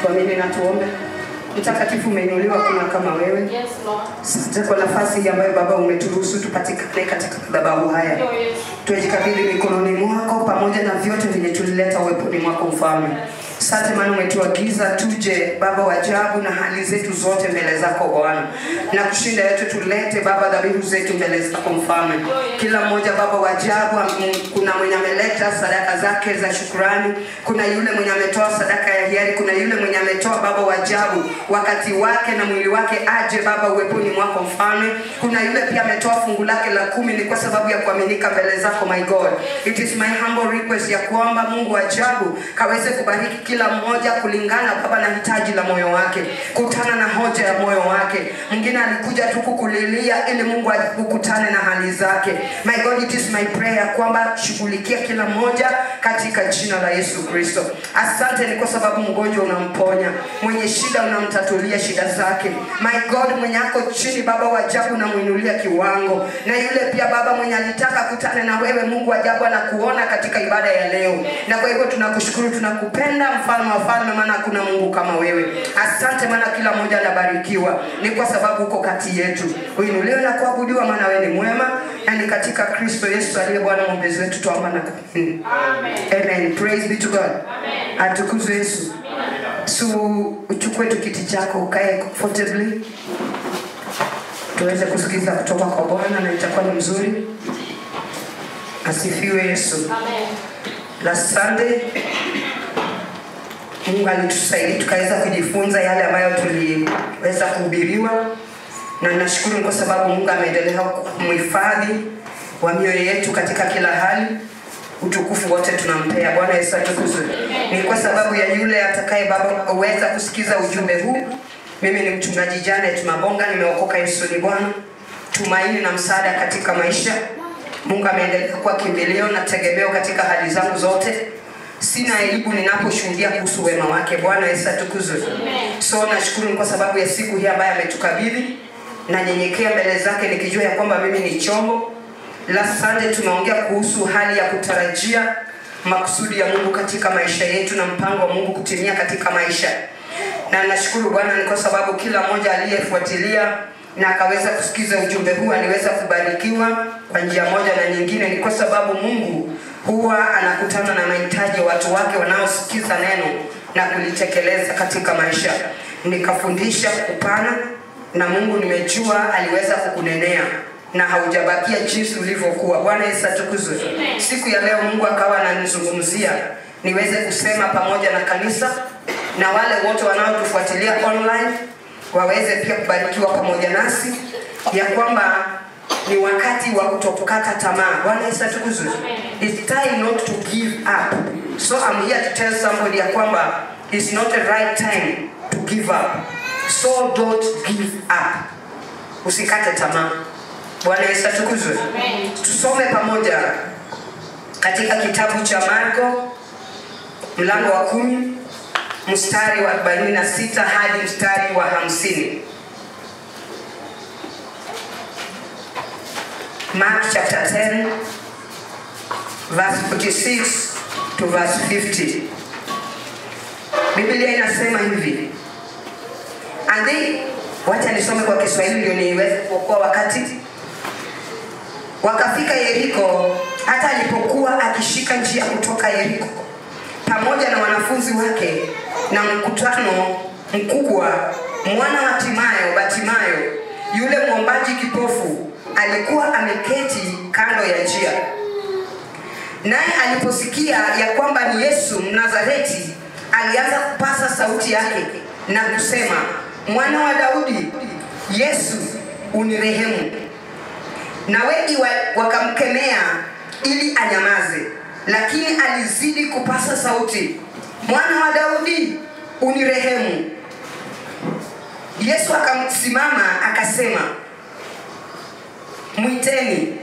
tuamini na tuombe. Mtakatifu umeinuliwa kuna kama wewe. Yes, Lord. Asante kwa nafasi ambayo Baba umeturuhusu tupatikane katika madhabahu haya. Yes. Tujikabidhi mikononi mwako pamoja na vyote vile tulileta uweponi mwako Mfalme. Asante maana umetuagiza tuje Baba wa ajabu na hali zetu zote mbele zako Bwana. Na kushinda yote tulete Baba dhabihu zetu mbele zako Mfalme. Kila mmoja Baba wa ajabu, kuna mwenye ameleta sadaka zake za shukrani, kuna yule mwenye ametoa sadaka ya hiari, kuna yule mwenye ametoa Baba wa ajabu wakati wake na mwili wake aje Baba uweponi mwako Mfalme. Kuna yule pia ametoa fungu lake la 10 ni kwa sababu ya kuaminika mbele zako my God. It is my humble request ya kuomba Mungu wa ajabu kaweze kubariki kila mmoja kulingana Baba na hitaji la moyo wake, kutana na hoja ya moyo wake. Mwingine alikuja tu kukulilia ili Mungu akutane na hali zake. My God, it is my prayer kwamba shughulikia kila mmoja katika jina la Yesu Kristo. Asante ni kwa sababu mgonjwa unamponya, mwenye shida unamtatulia shida zake. My God, mwenye ako chini Baba wa ajabu unamuinulia kiwango, na yule pia Baba mwenye alitaka kutane na wewe Mungu wa ajabu anakuona katika ibada ya leo. Na kwa hivyo tunakushukuru, tunakupenda Mfalme wa falme, maana kuna Mungu kama wewe. Asante maana kila mmoja anabarikiwa ni kwa sababu uko kati yetu. Uinuliwe na kuabudiwa maana wewe ni mwema, na ni katika Kristo Yesu aliye Bwana mwombezi wetu tuomba na kuamini. Amen. Amen. Praise be to God. Amen. Atukuzwe Yesu. So uchukue tu kiti chako ukae comfortably. Tuweze kusikiza kutoka kwa Bwana na itakuwa ni mzuri. Asifiwe Yesu. Amen. Last Sunday Mungu alitusaidia tukaweza kujifunza yale ambayo tuliweza kuhubiriwa, na nashukuru kwa sababu Mungu ameendelea kumhifadhi wa mioyo yetu katika kila hali. Utukufu wote tunampea Bwana Yesu atukuzwe. Ni kwa sababu ya yule atakaye Baba uweza kusikiza ujumbe huu. Mimi ni mchungaji Janet Mabonga, nimeokoka. Yesu ni Bwana, tumaini na msaada katika maisha. Mungu ameendelea kuwa kimbilio na tegemeo katika hali zangu zote. Sina aibu ninaposhuhudia kuhusu wema wake. Bwana Yesu atukuzwe. So nashukuru kwa sababu ya siku hii ambayo ametukabidhi, na nyenyekea mbele zake nikijua ya kwamba mimi ni chombo. Last Sunday tumeongea kuhusu hali ya kutarajia makusudi ya Mungu katika maisha yetu na mpango wa Mungu kutimia katika maisha. Na nashukuru Bwana ni kwa sababu kila mmoja aliyefuatilia na akaweza kusikiza ujumbe huu aliweza kubarikiwa kwa njia moja na nyingine. Ni kwa sababu Mungu huwa anakutana na mahitaji ya watu wake wanaosikiza neno na kulitekeleza katika maisha. Nikafundisha kupana, na Mungu nimejua aliweza kukunenea na haujabakia jinsi ulivyokuwa. Bwana Yesu atukuzwe. Siku ya leo Mungu akawa ananizungumzia niweze kusema pamoja na kanisa na wale wote wanaotufuatilia online waweze pia kubarikiwa pamoja nasi, ya kwamba ni wakati wa kutokata tamaa. Bwana Yesu atukuzwe. It's time not to give up. So I'm here to tell somebody ya kwamba it's not the right time to give up. So don't give up. Usikate tamaa. Bwana Yesu atukuzwe. Tusome pamoja katika kitabu cha Marko mlango wa 10 mstari wa 46 hadi mstari wa 50. Mark chapter 10 verse 46 to verse 50. Biblia inasema hivi. And they, wacha nisome kwa Kiswahili ndio niweze kuokoa wakati. Wakafika Yeriko, hata alipokuwa akishika njia kutoka Yeriko pamoja na wanafunzi wake na mkutano mkubwa, mwana wa Batimayo, yule mwombaji kipofu, alikuwa ameketi kando ya njia. Naye aliposikia ya kwamba ni Yesu Mnazareti, alianza kupasa sauti yake na kusema, Mwana wa Daudi, Yesu unirehemu. Na wengi wakamkemea ili anyamaze, lakini alizidi kupasa sauti, Mwana wa Daudi unirehemu. Yesu akamsimama akasema, mwiteni.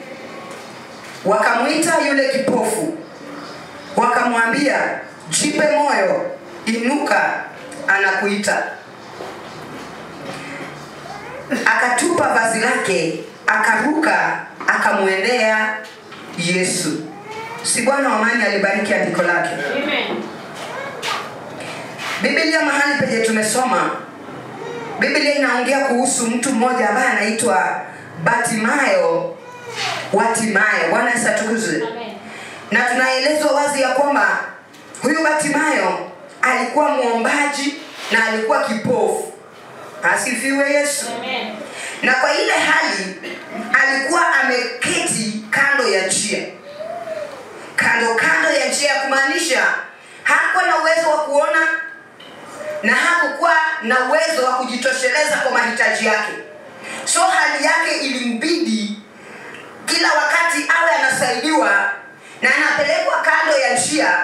Wakamwita yule kipofu, wakamwambia, jipe moyo, inuka, anakuita. Akatupa vazi lake, akaruka, akamwendea Yesu. Si Bwana wa amani alibariki andiko lake. Amen. Biblia mahali penye tumesoma, Biblia inaongea kuhusu mtu mmoja ambaye anaitwa Bartimayo wa Timayo. Bwana Yesu atukuzwe. Na tunaelezwa wazi ya kwamba huyu Bartimayo alikuwa muombaji na alikuwa kipofu. Asifiwe Yesu. Amen. Na kwa ile hali alikuwa ameketi kando ya njia. Kando ya njia, kumaanisha hakuwa na uwezo wa kuona na hakuwa na uwezo wa kujitosheleza kwa mahitaji yake. So hali yake ilimbidi kila wakati awe anasaidiwa na anapelekwa kando ya njia,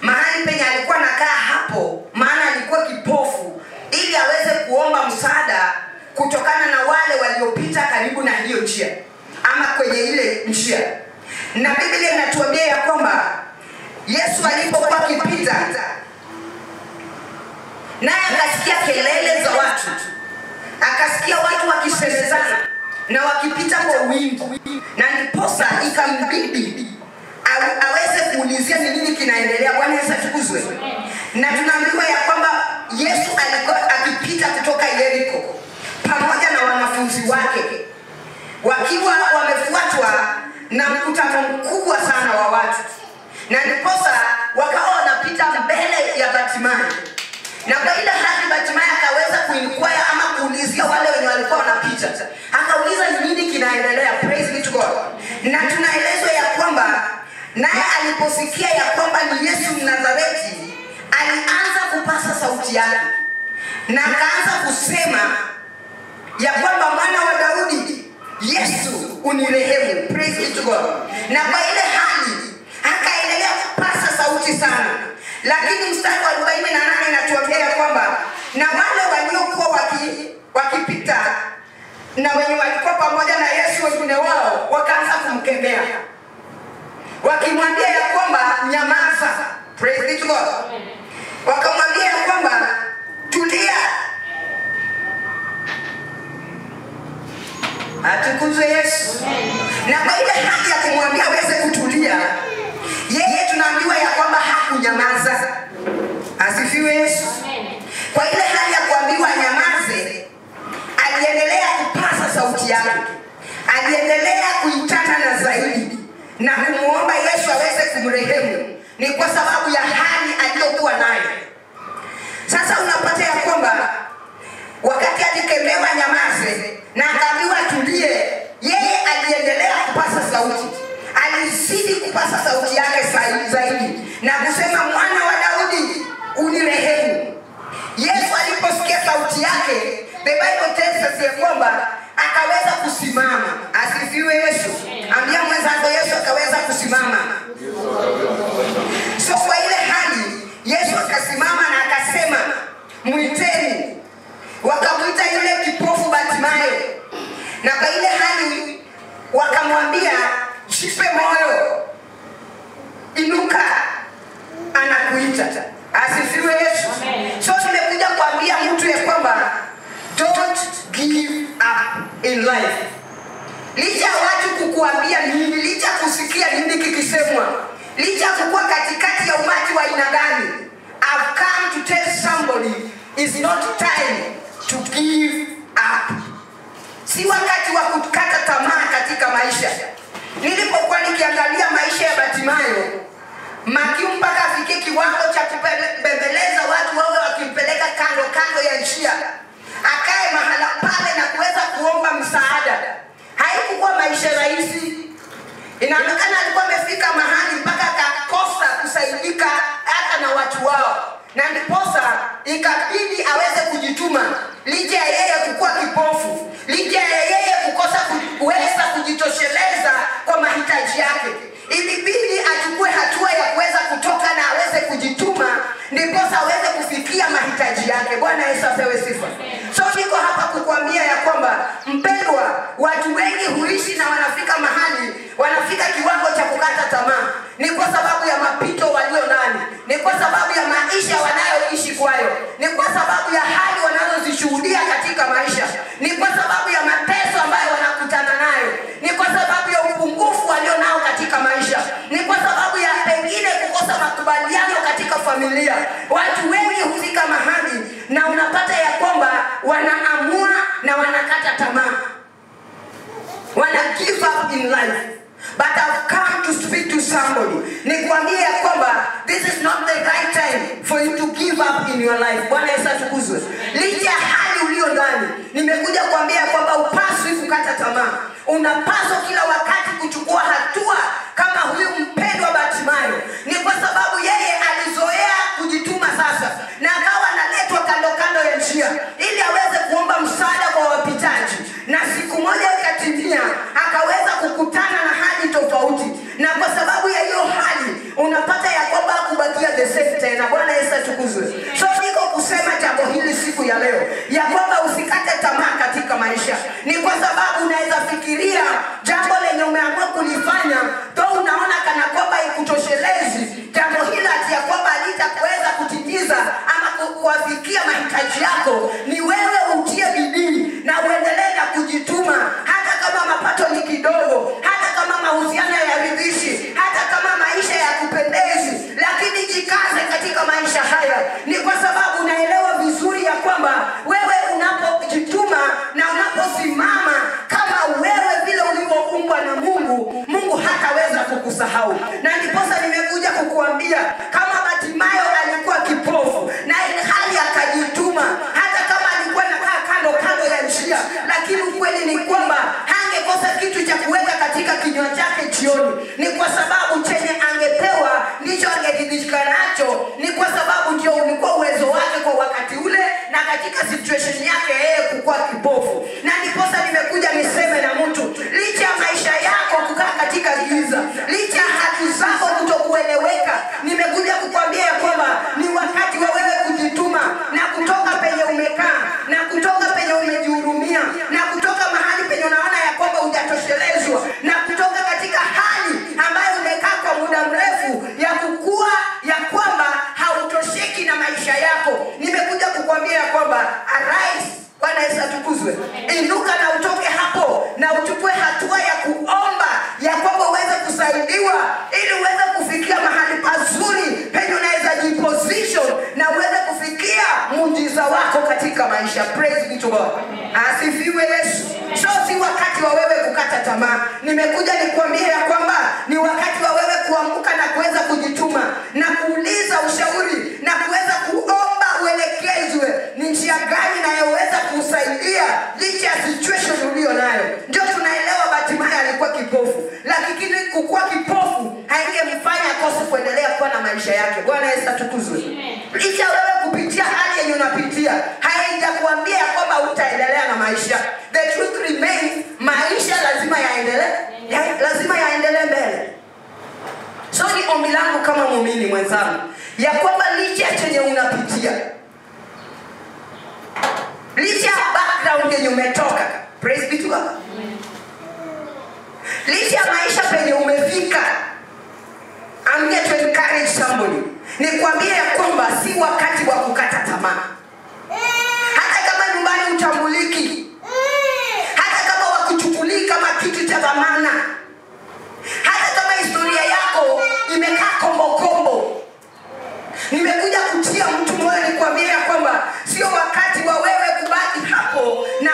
mahali penye alikuwa anakaa hapo, maana alikuwa kipofu, ili aweze kuomba msaada kutokana na wale waliopita karibu na hiyo njia ama kwenye ile njia. Na Biblia inatuambia ya kwamba Yesu alipokuwa akipita, naye akasikia kelele za watu, akasikia watu wakisemezana na wakipita kwa wingi, na ndiposa ikambidi aweze kuulizia ni nini kinaendelea. Bwana Yesu atukuzwe. Na tunaambiwa ya kwamba Yesu alikuwa akipita kutoka Yeriko pamoja na wanafunzi wake, wakiwa wamefuatwa na mkutano mkubwa sana wa watu, na ndiposa wakawa wanapita mbele ya Bartimayo. Na kwa ile hali Bartimayo akaweza kuinquire ama kuulizia wale wenye walikuwa wanapita, akauliza ni nini kinaendelea. Praise be to God. Na tunaelezwa ya kwamba naye aliposikia ya kwamba ni Yesu Mnazareti, alianza kupasa sauti yake na akaanza kusema ya kwamba mwana wa Daudi, Yesu unirehemu. Praise be to God. Na kwa ile hali akaendelea kupasa sauti sana. Lakini mstari wa 48 inatuambia ya kwamba na wale waliokuwa wakipita na wenye walikuwa pamoja na Yesu wengine wao wakaanza kumkemea, wakimwambia ya kwamba nyamaza. Praise be to God. Wakamwambia ya kwamba tulia. Atukuzwe Yesu. Na kwa ile hali ya kumwambia aweze kutulia, yeye tunaambiwa ya kwamba hakunyamaza. Asifiwe Yesu. Kwa ile hali ya kuambiwa nyamaze, aliendelea kupasa sauti yake, aliendelea kuitana na zaidi na kumuomba Yesu aweze kumrehemu. Ni kwa sababu ya hali aliyokuwa nayo. Sasa unapata ya kwamba wakati alikemewa nyamaze na akaambiwa tulie, yeye aliendelea kupasa sauti, alizidi kupasa sauti yake zaidi na kusema mwana wa Daudi unirehemu. Yesu aliposikia sauti yake, the Bible tells us ya kwamba akaweza kusimama. Asifiwe Yesu. Ambia mwenzako Yesu akaweza kusimama. So kwa ile hali Yesu akasimama na akasema muiteni. Wakamuita yule kipofu Bartimayo, na kwa ile hali wakamwambia jipe moyo, inuka, anakuita. Asifiwe Yesu. So tumekuja kuambia mtu ya kwamba don't give up in life. Licha watu kukuambia nini, licha kusikia nini kikisemwa, licha kukua katikati ya umati wa aina gani, I've come to tell somebody it's not time to give up. Si wakati wa kukata tamaa katika maisha. Nilipokuwa nikiangalia maisha ya Bartimayo, Matthew mpaka afikie kiwango cha kubembeleza watu wao wakimpeleka kando ya njia, akae mahala pale na kuweza kuomba msaada. Haikuwa maisha rahisi. Inaonekana alikuwa amefika mahali mpaka akakosa kusaidika hata na watu wao, na ndiposa ikabidi aweze kujituma, licha ya yeye kukua kipofu, licha ya yeye kukosa kuweza kujitosheleza kwa mahitaji yake. Ilibidi achukue hatua ya kuweza kutoka na aweze kujituma, ndiposa aweze kufikia mahitaji yake. Bwana Yesu apewe sifa. So niko hapa kukuambia ya kwamba mpendwa, watu wengi huishi na wanafika mahali, wanafika kiwango cha kukata tamaa. Ni kwa sababu ya mapito walio ndani, ni kwa sababu ya maisha wanayoishi kwayo, ni kwa sababu ya hali wanazozishuhudia katika maisha, ni kwa sababu ya mateso ambayo wanakutana nayo, ni kwa sababu ya upungufu walio nao katika maisha, ni kwa sababu ya pengine kukosa makubaliano katika familia. Watu wengi hufika mahali tamaa. Wana give up in life. But I've come to speak to somebody. Nikwambie ya kwamba this is not the right time for you to give up in your life. Bwana Yesu atukuzwe. Licha ya hali ulio ndani, nimekuja kuambia kwamba upaswi kukata tamaa. Unapaswa kila wakati kuchukua hatua kama huyu mpendwa Bartimayo. Ni kwa sababu yeye alizoea kujituma sasa, na akawa analetwa kando kando ya njia ili aweze kuomba msaada kwa wapitaji. Na siku moja ikatimia, akaweza kukutana na hali tofauti. Na kwa sababu ya hiyo hali, unapata ya kwamba kubakia the same tena. Bwana Yesu atukuzwe. So niko kusema jambo hili siku ya leo, ya kwamba usikate tamaa katika maisha. Ni kwa sababu unaweza fikiria jambo lenye umeamua kulifanya, to unaona kana kwamba ikutoshelezi jambo hili ati ya kwamba halitakuweza kutimiza ama kuwafikia mahitaji yako. Ni wewe utie bidii na uendelee na kujituma, hata kama mapato ni kidogo, hata kama mahusiano hayaridhishi, hata kama maisha yakupendezi, lakini jikaze katika maisha haya. Ni kwa sababu unaelewa vizuri ya kwamba wewe unapojituma na unaposimama kama wewe vile ulivyoumbwa na Mungu, Mungu hataweza kukusahau. Na ndiposa nimekuja kukuambia kama Bartimayo alikuwa kipofu na hali akajituma, hata kama alikuwa anakaa kando kando ya njia, lakini ukweli ni kwamba hangekosa kitu cha kuweka katika kinywa chake jioni. Ni kwa sababu chenye angepewa ndicho angeridhika nacho. Ni kwa sababu ndio ulikuwa uwezo wake kwa wakati ule na katika situation yake yeye kukuwa kipofu. Na ndiposa nimekuja niseme na mtu, licha ya maisha yako kukaa katika giza, licha ya haki zako kutokueleweka, nimekuja kukwambia kwamba ni wakati wa wewe kujituma na kutoka penye umekaa, na kutoka penye umejihurumia, na kutoka mahali penye unaona ya kwamba hujatoshelezwa, na kutoka katika hali ambayo umekaa kwa muda mrefu ya kukua ya kwamba hautosheki na maisha yako. Nimekuja kukwambia kwamba arise. Bwana Yesu atukuzwe. Inuka na utoke hapo na uchukue hatua ya kuomba ya kwamba uweze kusaidiwa ili uweze kufikia mahali pazuri penye unaweza jiposition na uweze kufikia muujiza wako katika maisha. Praise be to God. Asifiwe Yesu. So si wakati wa wewe kukata tamaa. Nimekuja nikwambie ya kwamba ni wakati wa wewe kuamka na kuweza kujituma na kuuliza ushauri na kuweza kuomba uelekezwe ni njia gani inayoweza kusaidia licha ya situation ulio nayo. Ndio tunaelewa Bartimayo alikuwa kipofu, lakini kukuwa kipofu haingemfanya akose kuendelea kuwa na maisha yake. Bwana Yesu atukuzwe. Licha wewe kupitia hali yenye unapitia, haijakuambia kwamba utaendelea na maisha. The truth remains, maisha lazima yaendelee. Lazima yaendelee mbele. So ni ombi langu kama muumini mwenzangu ya kwamba licha chenye unapitia, licha background yenye umetoka, praise be to God, licha maisha penye umefika, I'm here to encourage somebody. Nikwambie ya kwamba si wakati wa kukata tamaa. Hata kama nyumbani utambuliki, hata kama wakuchukulii kama kitu cha dhamana, hata kama historia yako imekaa kombo, nimekuja kutia mtu moyo nikwambie ya kwamba sio wakati wa wewe kubaki hapo na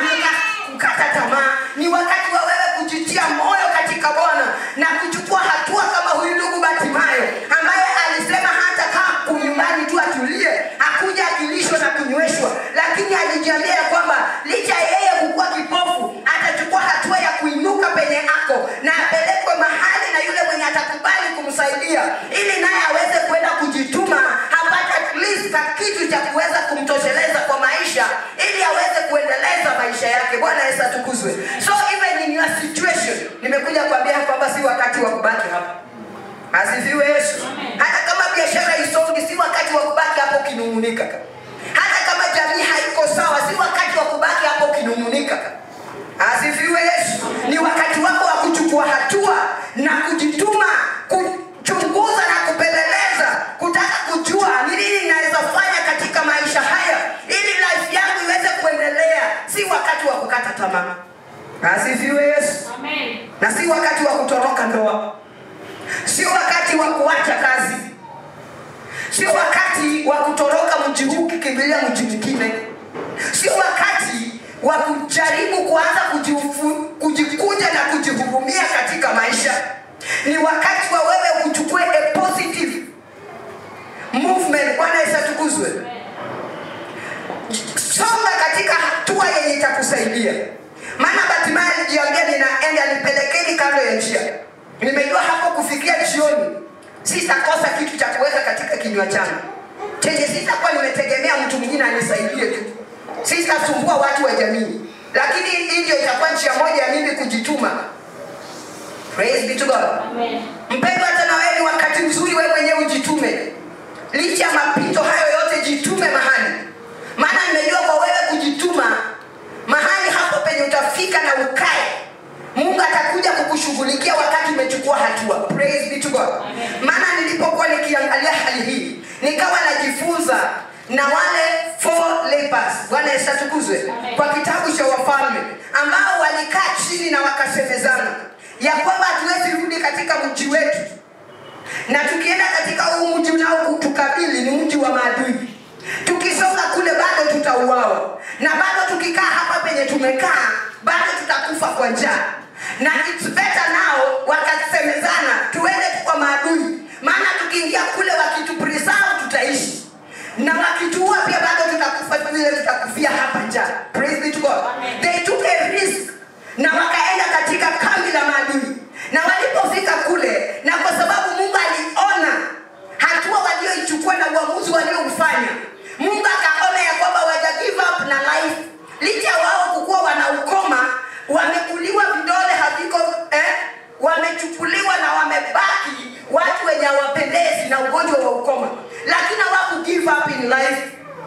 kukata tamaa. Ni wakati wa wewe kujitia moyo katika Bwana na kuchukua hatua kama huyu ndugu Bartimayo ambaye alisema hata kama nyumbani tu atulie, hakuja akilishwa na kunyweshwa, lakini alijiambia kwamba licha yeye kukuwa kipofu atachukua hatua ya kuinuka penye ako na apelekwe mahali na yule mwenye atakubali kumsaidia ili naye aweze kwenda kujituma, hapata at least kitu cha kuweza kumtosheleza kwa maisha ili aweze kuendeleza maisha yake. Bwana Yesu atukuzwe. So even in your situation, nimekuja kuambia kwamba si wakati wa kubaki hapa. Asifiwe Yesu. Hata kama biashara isongi, si wakati wa kubaki hapo kinungunika. Hata kama jamii haiko sawa, si wakati wa kubaki hapo kinungunika. Asifiwe Yesu. Ni wakati wako wa kuchukua hatua na kujituma, kuchunguza na kupeleleza, kutaka kujua ni nini ninaweza fanya katika maisha haya ili life yangu iweze kuendelea. Si wakati wa kukata tamaa. Asifiwe Yesu. Amen. Na si wakati wa kutoroka ndoa. Sio wakati wa kuacha kazi. Sio wakati wa kutoroka mji huu kukimbilia mji mwingine. Sio wakati wa kujaribu kuanza kujikunja na kujihurumia katika maisha. Ni wakati wa wewe uchukue a positive movement. Bwana Yesu atukuzwe. Songa katika hatua yenye itakusaidia. Maana Bartimayo alijiambia ninaenda, nipelekeni kando ya njia. Nimejua hapo kufikia jioni sitakosa kitu cha kuweka katika kinywa changu. Chenye sitakuwa nimetegemea mtu mwingine anisaidie tu. Sitasumbua watu wa jamii. Lakini hii ndio itakuwa njia moja ya mimi kujituma. Praise be to God. Amen. Mpendwa, hata na wewe ni wakati mzuri wewe mwenyewe ujitume. Licha ya mapito hayo yote, jitume mahali. Maana nimejua kwa wewe kujituma mahali hapo penye utafika na ukae, Mungu atakuja kukushughulikia wakati umechukua hatua. Praise be to God. Amen. Maana nilipokuwa nikiangalia hali hii, nikawa najifunza na wale 4 lepers. Bwana Yesu atukuzwe. Kwa kitabu cha Wafalme, ambao walikaa chini na wakasemezana ya kwamba hatuwezi rudi katika mji wetu, na tukienda katika huu mji unaotukabili ni mji wa maadui. Tukisonga kule bado tutauawa, na bado tukikaa hapa penye tumekaa bado tutakufa kwa njaa. Na it's better now, wakasemezana tuende kwa maadui, maana tukiingia kule wakitupreserve tutaishi, na wakituua pia bado tutakufa vile tutakufia hapa njaa. Praise be to God. Amen. They took a risk na wakaenda katika kambi la maadui. Na walipofika kule, na kwa sababu Mungu aliona hatua walioichukua na uamuzi walioufanya, Mungu akaona ya kwamba waja give up na life. Licha wao kukua wanaukoma, wamekuliwa vidole haviko wamechukuliwa na wamebaki watu wenye hawapendezi na ugonjwa wa ukoma, lakini hawaku give up in life.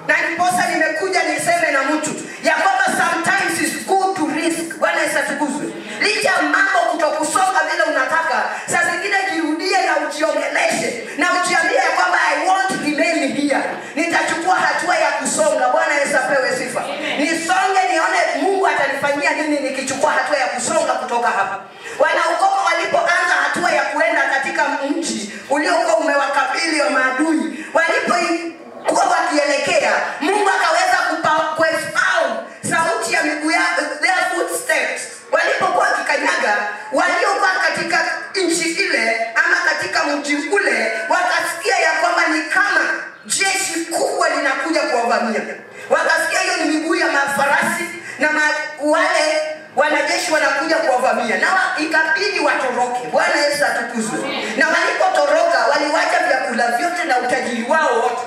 Na ndiposa nimekuja niseme na mtu ya kwamba sometimes it's good to risk. Bwana Yesu atukuzwe. Licha mambo kutokusonga vile unataka, saa zingine jirudie na ujiongeleshe na ujiambie ya kwamba I want to remain here. Nitachukua hatua ya kusonga. Bwana Yesu apewe sifa. Nisonge nione Mungu atanifanyia nini nikichukua hatua ya kusonga kutoka hapa. Wanaukoma walipoanza hatua ya kuenda katika mji uliokuwa umewakabili wa maadui, walipokuwa wakielekea, Mungu akaweza kuexpound sauti ya miguu yao, their footsteps. Walipokuwa kikanyaga, waliokuwa katika nchi ile ama katika mji ule, wakasikia ya kwamba ni kama jeshi kubwa linakuja kuwavamia. Wakasikia hiyo ni miguu ya mafarasi na wale wanajeshi wanakuja kuwavamia, na ikabidi watoroke. Bwana Yesu atukuzwe. Na walipotoroka, waliwacha vyakula vyote na utajiri wao wote.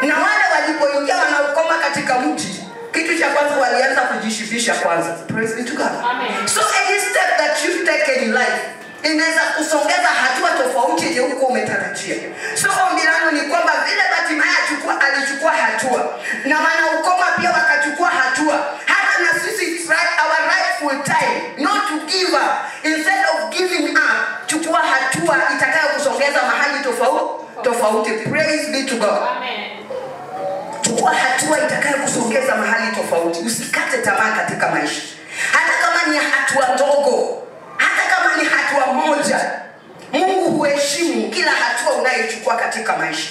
Na wale walipoingia wanaukoma katika mji, kitu cha kwanza walianza kujishibisha kwanza. Praise be to God. Amen. So any step that you take in life inaweza kusongeza hatua tofauti yenye uko umetarajia. So ombi langu ni kwamba vile Bartimayo alichukua hatua, na wanaukoma pia wakachukua hatua, hata na sisi it's our rightful time not to give up. Instead of giving up, chukua hatua itakayo kusongeza mahali tofauti. Praise be to God. Amen. Chukua hatua itakayo kusongeza mahali tofauti. Usikate tamaa katika maisha. Hata kama ni hatua ndogo, hata kama ni hatua moja, Mungu huheshimu kila hatua unayochukua katika maisha.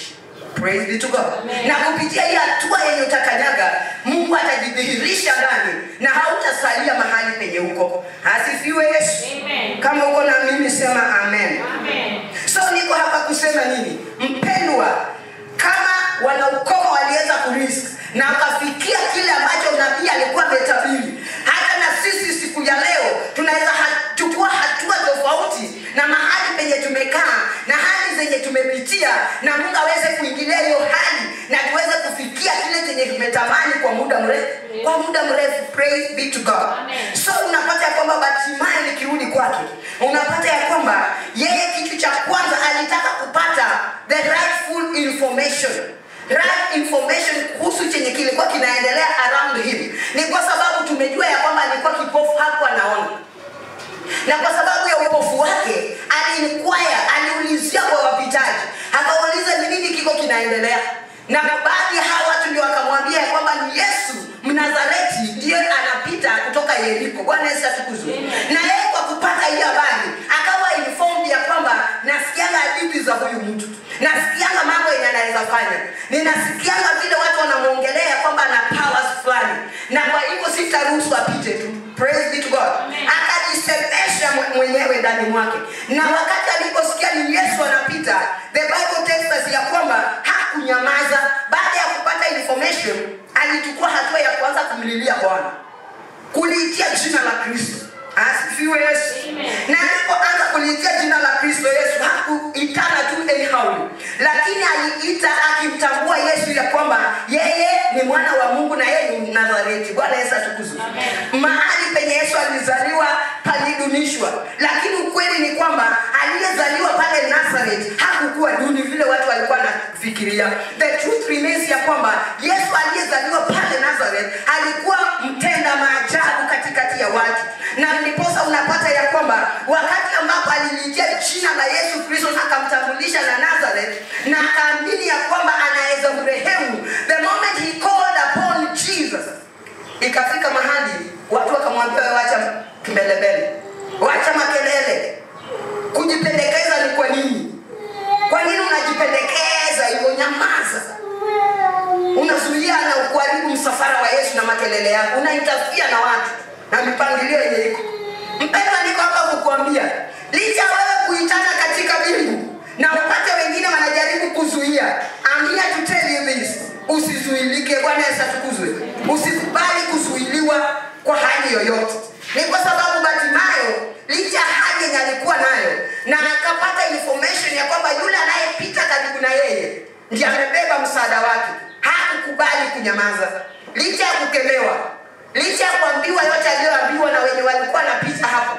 Praise be to God. Amen. Na kupitia hii hatua yenye utakanyaga, Mungu atajidhihirisha ndani na hautasalia mahali penye uko. Asifiwe Yesu. Amen. Kama uko na mimi sema amen. Amen. So niko hapa kusema nini? Mpendwa, kama wanaukoma waliweza kurisk na akafikia kile ambacho nabii alikuwa ametabiri, hata na sisi siku ya leo tunaweza chukua hatua tofauti na mahali penye tumekaa na hali zenye tumepitia, na Mungu aweze kuingilia hiyo hali na tuweze kufikia kile chenye tumetamani kwa muda mrefu. Praise be to God. Amen. So unapata ya kwamba Bartimayo nikirudi kwake, unapata ya kwamba yeye kitu cha kwanza alitaka kupata the rightful information. Right information kuhusu chenye kilikuwa kinaendelea around him. Ni kwa sababu tumejua ya kwamba alikuwa kipofu, hakuwa anaona. Na kwa sababu ya upofu wake, aliulizia kwa wapitaji. Akauliza ni nini kiko kinaendelea. Na baadhi ya hawa watu ndio wakamwambia ya kwamba ni Yesu Mnazareti ndiye anapita kutoka Yeriko. Bwana Yesu atukuzwe. Na yeye kwa kupata hiyo habari, akawa informed ya kwamba nasikianga hadithi za huyu mtu. Nasikianga mambo yenye anaweza fanya. Ninasikianga vile watu wanamuongelea kwamba ana powers fulani. Na kwa hivyo si sitaruhusu apite tu. Praise be to God. Akajisemesha mwenyewe ndani mwake. Na wakati aliposikia ni Yesu anapita, the Bible tells us ya kwamba hakunyamaza. Baada ya kupata information, alichukua hatua ya kwanza kumlilia Bwana, kuliitia jina la Kristo. Asifiwe Yesu. Na alipoanza kuliitia jina la Kristo Yesu, hakuitana tu anyhow, lakini aliita akimtambua Yesu ya kwamba yeye ni mwana wa Mungu na yeye ni Nazareti. Bwana Yesu atukuzwe. Mahali penye Yesu alizaliwa palidunishwa, lakini ukweli ni kwamba aliyezaliwa pale Nazareti hakukuwa duni vile watu walikuwa wanafikiria. The truth remains ya kwamba Yesu aliyezaliwa pale Nazareti alikuwa mtenda maajabu katikati ya watu. Na ndiposa unapata ya kwamba wakati ambapo aliliitia jina la Yesu Kristo na akamtambulisha na Nazareth na akaamini ya kwamba anaweza mrehemu, the moment he called upon Jesus, ikafika mahali watu wakamwambia wacha kimbelembele, wacha makelele, kujipendekeza ni kwa nini? Kwa nini unajipendekeza hivyo? Nyamaza. Unazuia na kuharibu msafara wa Yesu na makelele yako. Unaitafia na watu na mipangilio yenye iko. Mpendwa, niko hapa kukuambia, licha wewe kuitana katika mbingu na upate wengine wanajaribu kuzuia, I'm here to tell you this. Usizuilike. Bwana Yesu atukuzwe. Usikubali kuzuiliwa kwa hali yoyote. Ni kwa sababu Bartimayo, licha hali yenye alikuwa nayo na akapata information ya kwamba yule anayepita karibu na yeye ndiye amebeba msaada wake, hakukubali kunyamaza. Licha ya kukemewa, licha ya kuambiwa yote aliyoambiwa na wenye walikuwa wanapita hapo,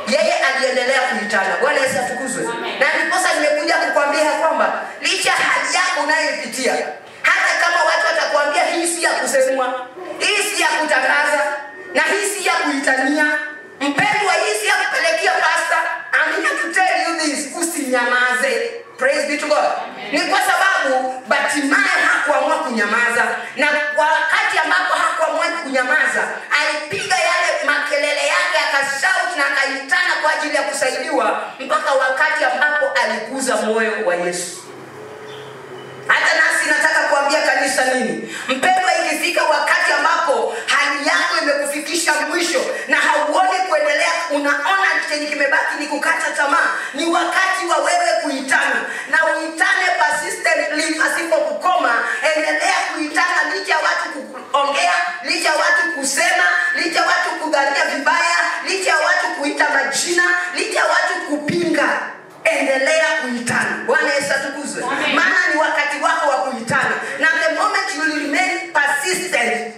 yeye aliendelea kuitana. Bwana Yesu atukuzwe. Na ndiposa nimekuja kukwambia kwamba licha hali yako unayopitia, hata kama watu watakwambia hii si ya kusemwa, hii si ya kutangaza, na hii si ya kuitania, mpendwa, hii si ya kupelekea pastor, I'm here to tell you this, usinyamaze. Praise be to God. Ni kwa sababu Bartimayo hakuamua kunyamaza, na wakati ambapo hakuamua kunyamaza, alipiga yale makelele yake, akashout na akaitana kwa ajili ya kusaidiwa, mpaka wakati ambapo alikuza moyo wa Yesu. Hata nasi nataka kuambia kanisa nini? Mpendwa, ikifika wakati ambapo hali yako imekufikisha mwisho na hauoni kuendelea, unaona chenye kimebaki ni kukata tamaa, ni wakati wa wewe kuitana, na uitane persistently pasipo kukoma. Endelea kuitana licha watu kuongea, licha watu kusema, licha watu kudhania vibaya, licha watu kuita majina, licha watu kupinga. Endelea kuitana. Bwana Yesu atukuzwe. Maana ni wakati wako wa kuitana. Na the moment you remain persistent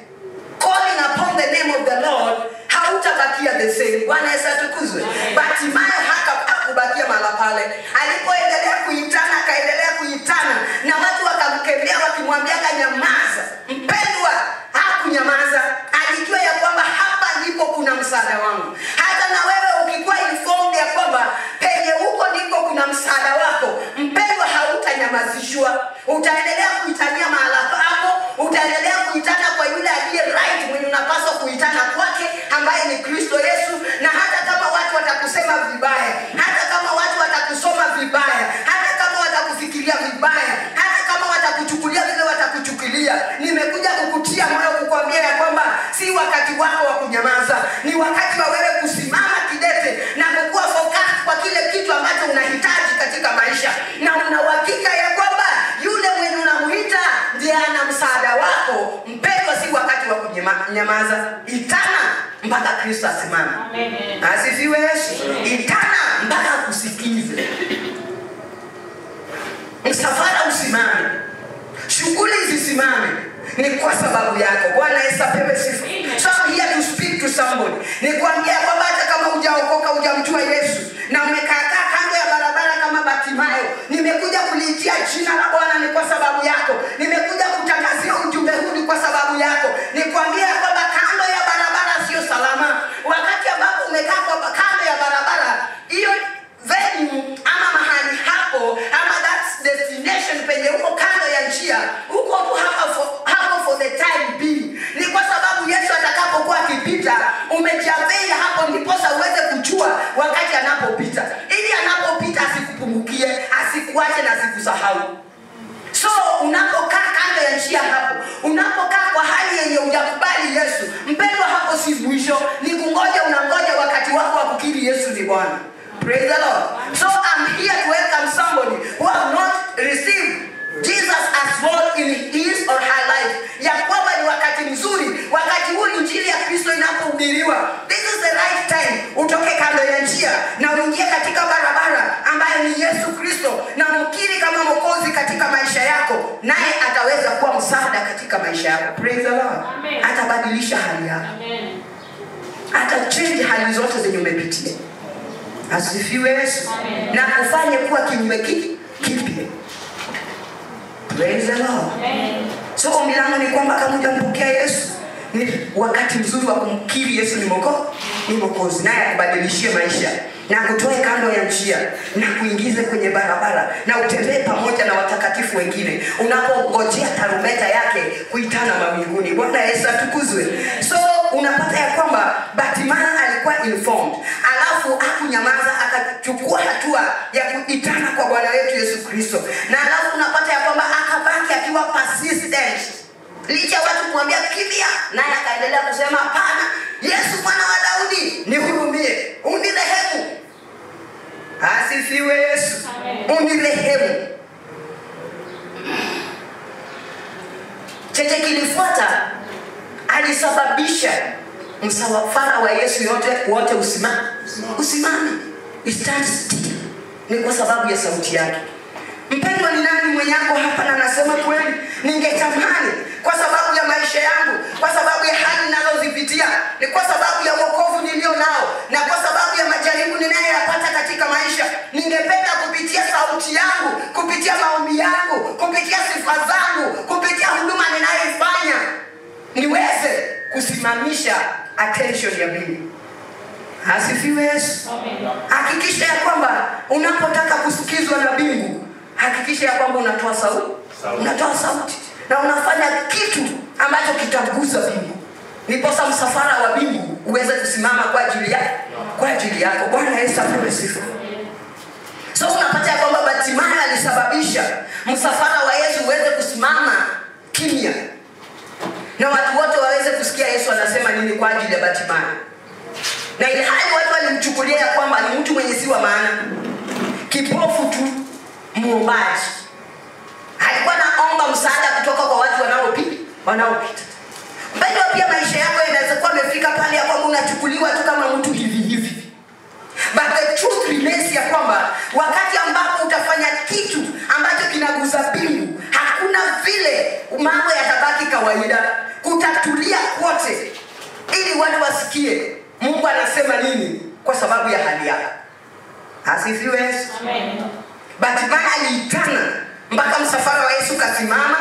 calling upon the name of the Lord, hautabakia the same. Bwana Yesu atukuzwe. Bartimayo hakubakia mahali pale. Alipoendelea kuitana, akaendelea kuitana, na watu wakamkemea wakimwambia nyamaza. Mpendwa, hakunyamaza. Alijua ya kwamba hapa ndipo kuna msaada wangu. Hata na wewe ukikuwa informed ya kwamba penye huko ndiko kuna msaada wako, mpendwa, hautanyamazishwa. Utaendelea kuitania mahali hapo, utaendelea kuitana kwa yule aliye right, mwenye unapaswa kuitana kwake, ambaye ni Kristo Yesu. Na hata kama watu watakusema vibaya, hata kama watu watakusoma vibaya, hata kama watakufikiria vibaya, hata kama watakuchukulia vile watakuchukulia, nimekuja kukutia moyo kukuambia ya kwamba si wakati wako wa kunyamaza. Ni wakati wa wewe kusimama kidete na kukua focus kwa kile kitu ambacho unahitaji katika maisha, na una uhakika ya kwamba yule mwenye unamuita ndiye ana msaada wako. Mpendwa, si wakati wa kunyamaza. Itana mpaka Kristo asimame. Amen. Asifiwe Yesu. Itana mpaka kusikize. Msafara usimame, shughuli zisimame, ni kwa sababu yako. Bwana Yesu apewe sifa. So I'm here to speak to somebody. Nikwambia kwamba hata kama hujaokoka, hujamjua Yesu, na umekaa kando ya barabara kama Bartimayo, nimekuja kuliitia jina la Bwana ni kwa sababu yako. Nimekuja kutangazia ujumbe huu ni kwa sababu yako. Nikwambia kwamba kando ya barabara sio salama. Wakati ambapo umekaa kwa kando ya barabara, hiyo venue ama mahali hapo ama that destination penye uko kando ya njia, uko tu hapo for the time being. Ni kwa sababu Yesu atakapokuwa akipita, umejavea hapo ndiposa uweze kujua wakati anapopita, ili anapopita asikupungukie, asikuache na asikusahau. So unapokaa kando ya njia haijaishia hapo. Unapokaa kwa hali yenye hujakubali Yesu, mpendwa, hapo si mwisho, ni kungoja, unangoja wakati wako wa kukiri Yesu ni Bwana. Praise the Lord. So I'm here to welcome somebody who has not received Jesus as Lord in his or her life. Ya kwamba ni wakati mzuri, wakati huu injili ya Kristo inapohubiriwa. This is the right time. Utoke kando ya njia na uingie katika barabara ambayo ni Yesu Kristo, na mkiri kama Mwokozi katika maisha yako, naye ataweza kuwa msaada katika maisha yako. Praise the Lord. Atabadilisha hali yako. Amen. Atachange hali zote zenye umepitia. Asifiwe Yesu. Na kufanye kuwa kinyume kipya. Praise the Lord. Amen. So ombi langu ni kwamba kama utampokea Yesu, ni wakati mzuri wa kumkiri Yesu ni Mwokozi, naye akubadilishie maisha na kutoe kando ya njia na kuingize kwenye barabara na utembee pamoja na watakatifu wengine unapongojea tarumbeta yake kuitana mawinguni. Bwana Yesu atukuzwe. So unapata ya kwamba Bartimayo alikuwa informed, alafu hakunyamaza, akachukua hatua ya kuitana kwa Bwana wetu Yesu Kristo, na alafu unapata ya kwamba akabaki akiwa persistent. Licha watu kumwambia kimya, naye akaendelea kusema hapana, Yesu mwana wa Daudi, nihurumie, unirehemu. Asifiwe Yesu. Unirehemu. Chenye kilifuata, alisababisha msafara wa Yesu wote usimame. Stand still. Ni kwa sababu ya sauti yake. Mpendwa, ni nani mwenye yako hapa na anasema kweli, ningetamani kwa sababu ya maisha yangu, kwa sababu ya hali ninazozipitia, ni kwa sababu ya wokovu nilio nao, na kwa sababu ya majaribu ninayoyapata katika maisha, ningependa kupitia sauti yangu, kupitia maombi yangu, kupitia sifa zangu, kupitia huduma ninayoifanya, niweze kusimamisha attention ya Mungu. Asifiwe Yesu. Hakikisha ya kwamba unapotaka kusikizwa na Mungu, hakikisha ya kwamba unatoa sauti na unafanya kitu ambacho kitagusa Mungu. Niposa msafara wa Mungu uweze kusimama kwa ajili yako. Bwana Yesu apewe sifa. So unapata ya kwamba Bartimayo alisababisha msafara wa Yesu uweze kusimama kimya, na watu wote waweze kusikia Yesu anasema nini kwa ajili ya Bartimayo. Na ile hali watu walimchukulia ya kwamba ni mtu mwenye si wa maana, kipofu tu, muombaji. Alikuwa anaomba msaada kutoka kwa watu wanaopita. Mpendwa, pia maisha yako inaweza kuwa imefika pale ya kwamba unachukuliwa tu kama mtu hivi. But the truth remains ya kwamba wakati ambapo utafanya kitu ambacho kinagusa Mungu, hakuna vile mambo yatabaki kawaida. Kutatulia kote ili watu wasikie Mungu anasema nini kwa sababu ya hali yako. Asifiwe Yesu. Amen. Bartimayo aliitana mpaka msafara wa Yesu kasimama,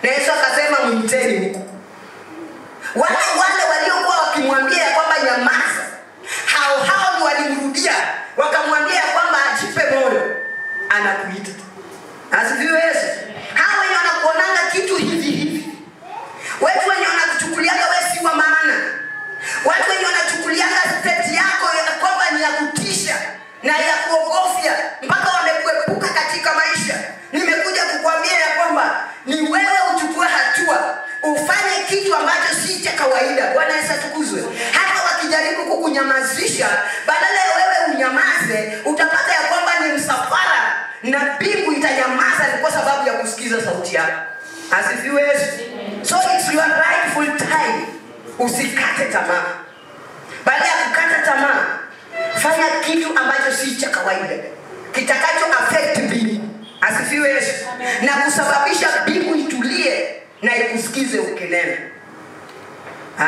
na Yesu akasema mwiteni huko. Wale waliokuwa wakimwambia kwamba nyamaza, hao ni walimrudia wakamwambia kwamba ajipe moyo, anakuita. Asifiwe Yesu. Hao wenye wanakuonanga kitu hivi, watu wenye wanakuchukulianga wewe si wa maana, watu wenye wanachukulianga state yako ya kwamba ni ya kutisha na ya kuogofya mpaka wamekuepuka katika maisha, nimekuja kukuambia ya kwamba ni wewe uchukue hatua, ufanye kitu ambacho si cha kawaida. Bwana Yesu atukuzwe. Hata wakijaribu kukunyamazisha, badala ya wewe unyamaze, utapata ya kwamba ni msafara na mbingu itanyamaza kwa sababu ya kusikiza sauti yako. Asifiwe Yesu. So it's your rightful time. Usikate tamaa. Baada ya kukata tamaa, fanya kitu ambacho si cha kawaida, kitakacho affect mbingu. Asifiwe Yesu. Na kusababisha mbingu itulie na ikusikize ukinena.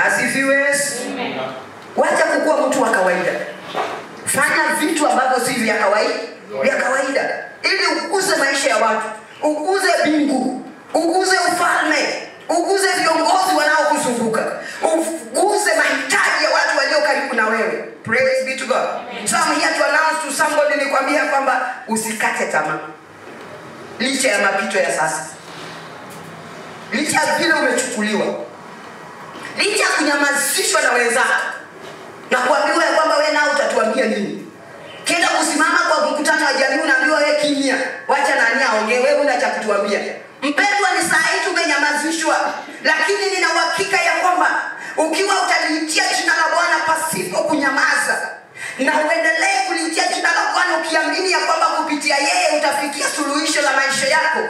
Asifiwe Yesu. Wacha kukuwa mtu wa kawaida. Fanya vitu ambavyo si vya kawaida ili ukuze maisha ya watu, ukuze mbingu, ukuze ufalme, ukuze viongozi wanaokuzunguka, ukuze mahitaji ya watu walio karibu na wewe. Praise be to God. So I'm here to announce to somebody, nikwambia kwamba usikate tamaa. Licha ya mapito ya sasa, licha ya vile umechukuliwa, licha ya kunyamazishwa na wenzako na kuambiwa ya kwamba wewe nao utatuambia nini. Kenda kusimama kwa mkutano wa jamii unaambiwa wewe kimya, wacha nani aongee, wewe una cha kutuambia. Mpendwa, ni saa hii suluhisho la maisha yako,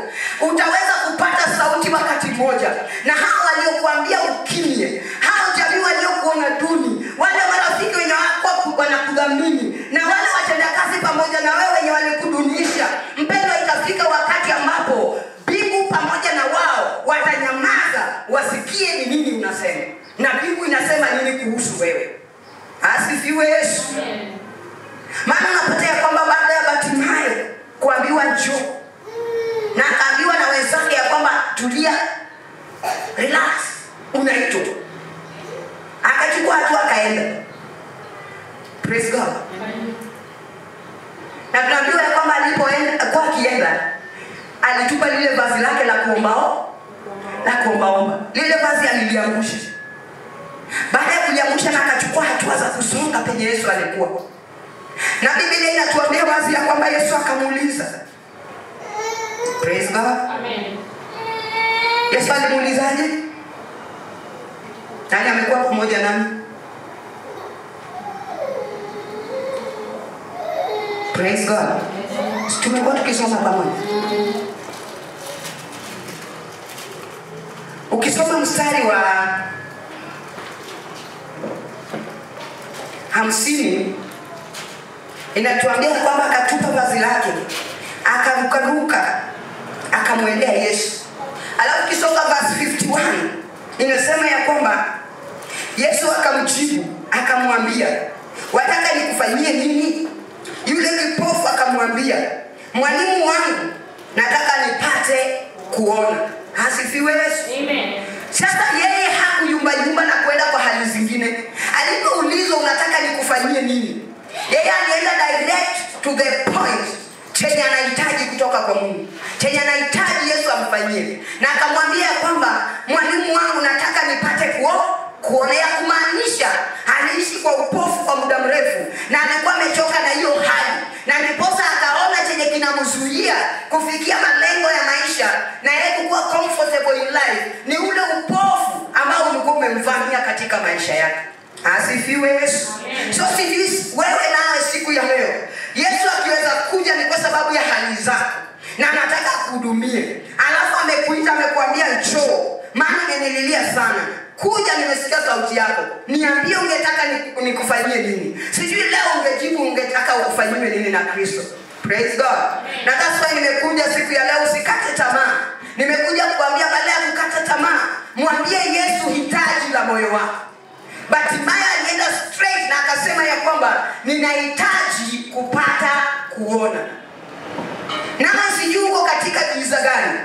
utaweza kupata sauti wakati mmoja. Na hao waliokuambia ukimye, hao jamii waliokuona duni, wale marafiki wenye wako wanakudhamini, na wale watendakazi pamoja na wewe wenye walikudunisha, mpendwa, itafika wakati ambapo mbingu pamoja na wao watanyamaza wasikie ni nini unasema, na mbingu inasema nini kuhusu wewe. Asifiwe Yesu. Maana unapata ya kwamba baada ya Bartimayo kuambiwa njoo, na akaambiwa na wenzake ya kwamba tulia, relax, unaitwa, akachukua hatua akaenda. Praise God. Na tunaambiwa ya kwamba alipoenda kwa akienda, alitupa lile vazi lake la kuomba. Lile vazi aliliangusha. Baada ya kuliangusha, na akachukua hatua za kusonga penye Yesu alikuwa. Na Biblia inatuambia wazi ya kwamba Yesu akamuuliza. Praise God. Amen. Yesu alimuulizaje? Nani amekuwa pamoja nami? Praise God. Tumekuwa tukisoma pamoja. Ukisoma mstari wa 50 inatuambia kwamba akatupa vazi lake, akarukaruka, akamwendea Yesu. Alafu kisoma verse 51 inasema ya kwamba Yesu akamjibu akamwambia, wataka nikufanyie nini? Yule kipofu akamwambia, mwalimu wangu, nataka nipate kuona. Asifiwe Yesu. Amen. Sasa yeye hakuyumba na kwenda kwa hali zingine. Alipoulizwa unataka nikufanyie nini, yeye alienda direct to the point, chenye anahitaji kutoka kwa Mungu, chenye anahitaji Yesu amfanyie. Na akamwambia kwamba mwalimu wangu, nataka nipate kuona. Ya kumaanisha aliishi kwa upofu kwa muda mrefu, na alikuwa amechoka na hiyo hali, na ndiposa akaona chenye kinamzuia kufikia malengo ya maisha na yeye kuwa comfortable in life ni ule upofu ambao ulikuwa umemvamia katika maisha yake. Asifiwe Yesu. So sisi wewe nawe siku ya leo, Yesu akiweza kuja ni kwa sababu ya hali zako, na anataka kuhudumie. Alafu amekuita, amekwambia njoo, maana nililia sana. Kuja, nimesikia sauti yako, niambie ungetaka nikufanyie nini. Sijui leo ungejibu ungetaka ufanyiwe nini na Kristo. Praise God. Na that's why nimekuja siku ya leo, usikate tamaa. Nimekuja kukuambia badala ya kukata tamaa, mwambie Yesu hitaji la moyo wako. Bartimayo alienda straight na akasema ya kwamba ninahitaji kupata kuona. Na sijui uko katika giza gani.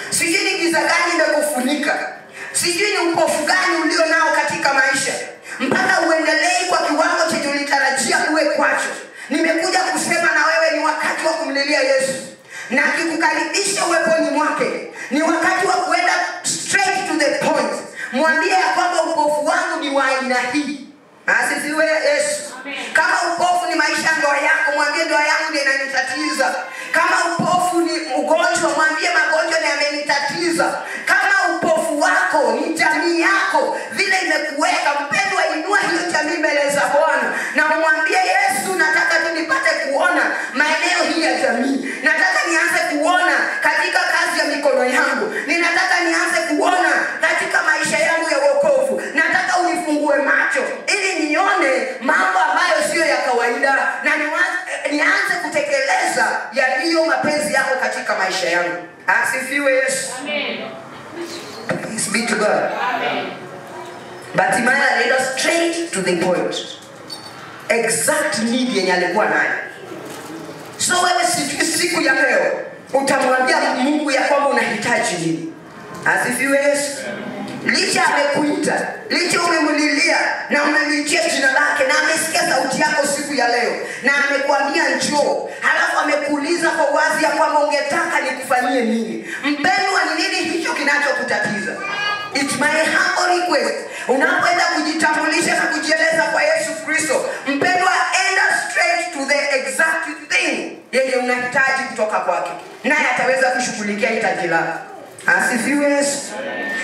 Sijui ni giza gani imekufunika. Sijui ni upofu gani ulio nao katika maisha, mpaka uendelee kwa kiwango chenye ulitarajia uwe kwacho. Nimekuja kusema na wewe ni wakati wa kumlilia Yesu, na akikukaribisha uweponi mwake ni wakati wa kuenda straight to the point. Mwambie ya kwamba upofu wangu ni wa aina hii. Asifiwe Yesu. Kama upofu ni maisha ndoa yako, mwambie ndoa yangu ndio inanitatiza. Kama upofu ni ugonjwa, mwambie magonjwa ndio yamenitatiza. Kama upofu wako ni jamii yako vile imekuweka, mpendwa, inua hiyo jamii mbele za Bwana na mwambie Yesu, nataka tu nipate kuona maeneo hii ya jamii. Nataka nianze kuona katika kazi ya mikono yangu. Ninataka nianze kuona katika maisha yangu ya wokovu. Nataka unifungue macho ili nione mambo ambayo sio ya kawaida, na nianze kutekeleza yaliyo mapenzi yako katika maisha yangu. Asifiwe Yesu. Amen. Praise be to God. Amen. Bartimayo alienda straight to the point. Exact need yenye alikuwa nayo. So wewe siku ya leo utamwambia Mungu ya kwamba unahitaji nini. Asifiwe Yesu. Licha amekuita, licha umemlilia na umeliitia jina lake, na amesikia sauti yako siku ya leo na amekuambia njoo, halafu amekuuliza kwa wazi ya kwamba ungetaka nikufanyie nini. Mpendwa, ni nini hicho kinachokutatiza? It's my humble request. Unapoenda kujitambulisha na kujieleza kwa Yesu Kristo, mpendwa, enda straight to the exact thing yenye unahitaji kutoka kwake, naye ataweza kushughulikia hitaji lako. Asifiwe Yesu.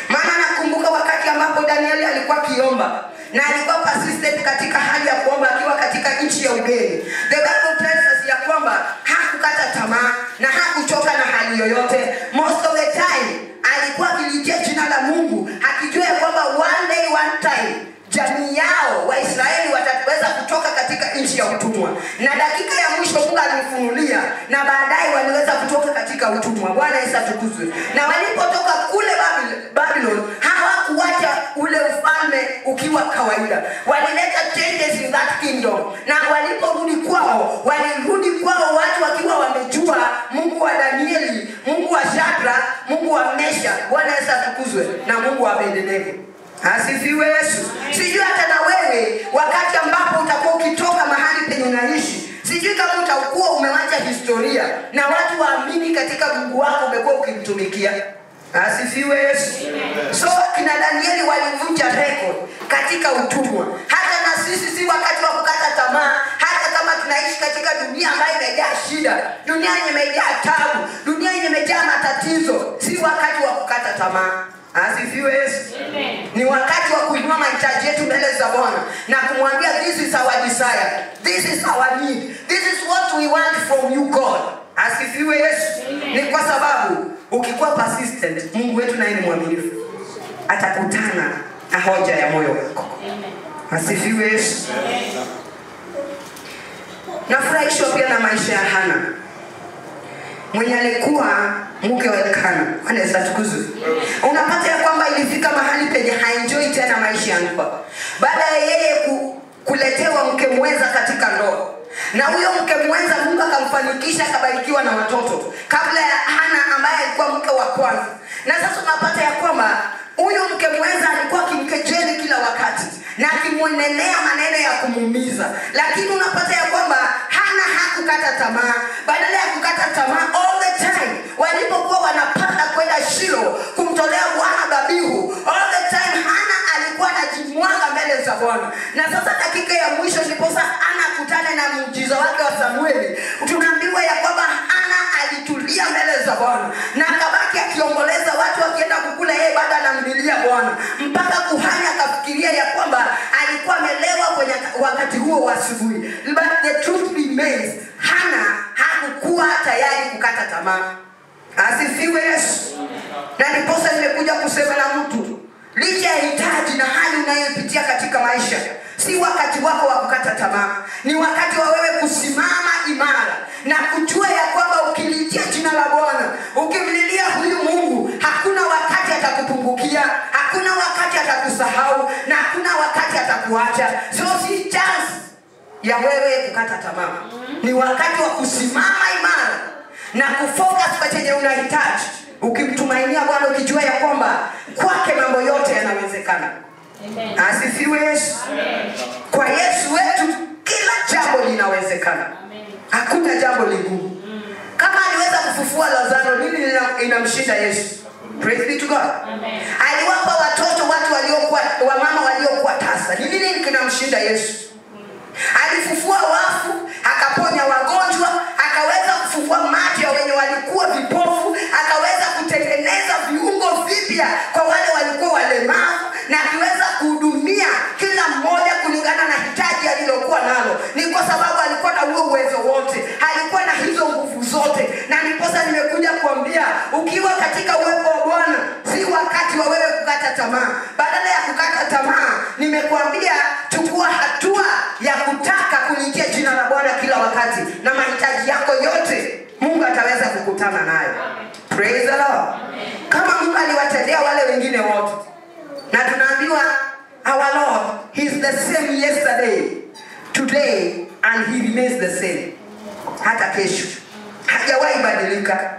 Maana nakumbuka wakati ambapo Danieli alikuwa akiomba na alikuwa persistent katika hali ya kuomba akiwa katika nchi ya ugeni. The Bible tells us ya kwamba hakukata tamaa na hakuchoka na hali yoyote. Most of the time alikuwa akiliitia jina la Mungu akijua kwamba one day one time jamii yao Waisraeli wataweza kutoka katika nchi ya utumwa. Na dakika ya mwisho Mungu alimfunulia na baadaye waliweza kutoka katika utumwa. Bwana Yesu atukuzwe. Na walipotoka kule Babylon hawakuacha ule ufalme ukiwa kawaida. Walileta changes in that kingdom. Na waliporudi kwao, walirudi kwao watu wakiwa wamejua Mungu wa Danieli, Mungu wa Shadraka, Mungu wa Mesha. Bwana Yesu atukuzwe. Na Mungu wa Abednego. Asifiwe Yesu. Sijui hata na wewe wakati ambapo utakuwa ukitoka mahali penye unaishi, sijui kama utakuwa umewacha historia na watu waamini katika Mungu wako umekuwa ukimtumikia. Asifiwe Yesu. So kina Danieli walivunja record katika utumwa. Hata na sisi si wakati wa kukata tamaa, hata kama tunaishi katika dunia ambayo imejaa shida, dunia yenye imejaa taabu, dunia yenye imejaa matatizo, si wakati wa kukata tamaa. Asifiwe Yesu. Ni wakati wa kuinua mahitaji yetu mbele za Bwana na kumwambia this is our desire, this is our need, this is what we want from you God. Asifiwe Yesu. Ni kwa sababu ukikuwa persistent, Mungu wetu naye ni mwaminifu, atakutana na hoja ya moyo wako. Asifiwe Yesu. Nafurahishwa pia na maisha ya Hana mwenye alikuwa mke wa Elkana. Bwana Yesu atukuzwe. Unapata ya kwamba ilifika mahali penye haenjoy tena maisha ya ndoa baada ya yeye kuletewa mke mwenza katika ndoa. Na huyo mke mwenza Mungu akamfanikisha, akabarikiwa na watoto kabla ya Hana ambaye alikuwa mke wa kwanza. Na sasa unapata ya kwamba huyo mke mwenza alikuwa akimkejeli kila wakati na akimwonelea maneno ya kumuumiza. Lakini unapata ya kwamba Hana hakukata tamaa. Badala ya kukata tamaa, all the time walipokuwa wanapanda kwenda Shilo kumtolea Bwana dhabihu, all the time Hana alikuwa anajimwaga mbele za Bwana. Na sasa dakika ya mwisho ndiposa Hana kutane na muujiza wake wa Samueli. Tunaambiwa ya kwamba Hana alitulia mbele za Bwana na akabaki akiomboleza, watu wakienda kukula, yeye bado anamlilia Bwana, mpaka kuhani akafikiria ya kwamba alikuwa amelewa kwenye wakati huo wa asubuhi. But the truth remains, Hana hakukuwa tayari kukata tamaa. Asifiwe Yesu. Na ndiposa nimekuja kusema na mtu, licha ya hitaji na hali unayopitia katika maisha, si wakati wako wa kukata tamaa. Ni wakati wa wewe kusimama imara na kujua ya kwamba ukilitia jina la Bwana, ukimlilia huyu Mungu, hakuna wakati atakupungukia, hakuna wakati atakusahau, na hakuna wakati atakuacha. So si chance ya wewe kukata tamaa. Ni wakati wa kusimama imara na kufocus kwa chenye unahitaji, ukimtumainia Bwana, ukijua ya kwamba kwake mambo yote yanawezekana. Amen. Asifiwe Yesu. Amen. Kwa Yesu wetu kila jambo linawezekana. Amen. Hakuna jambo ligumu. Kama aliweza kufufua Lazaro, nini inamshinda Yesu? Praise be to God. Amen. Aliwapa watoto watu waliokuwa wamama waliokuwa tasa. Nini kinamshinda Yesu? Alifufua wafu, akaponya wagonjwa, akaweza kufufua macho wenye walikuwa vipofu, akaweza kutengeneza viungo vipya kwa wale walikuwa walemavu, na akiweza kuhudumia kila mmoja kulingana na hitaji alilokuwa nalo. Ni kwa sababu alikuwa na huo uwezo wote, alikuwa na hizo nguvu zote. Na niposa nimekuja kuambia, ukiwa katika uwepo wa Bwana, si wakati wa wewe kukata tamaa. Badala ya kukata tamaa, nimekuambia chukua hatua ya kutaka kuliitia jina la Bwana kila wakati, na mahitaji yako yote Mungu ataweza kukutana nayo. Praise the Lord. Kama Mungu aliwatendea wale wengine wote, na tunaambiwa our Lord, he is the same yesterday, today, and he remains the same hata kesho. Hajawahi badilika.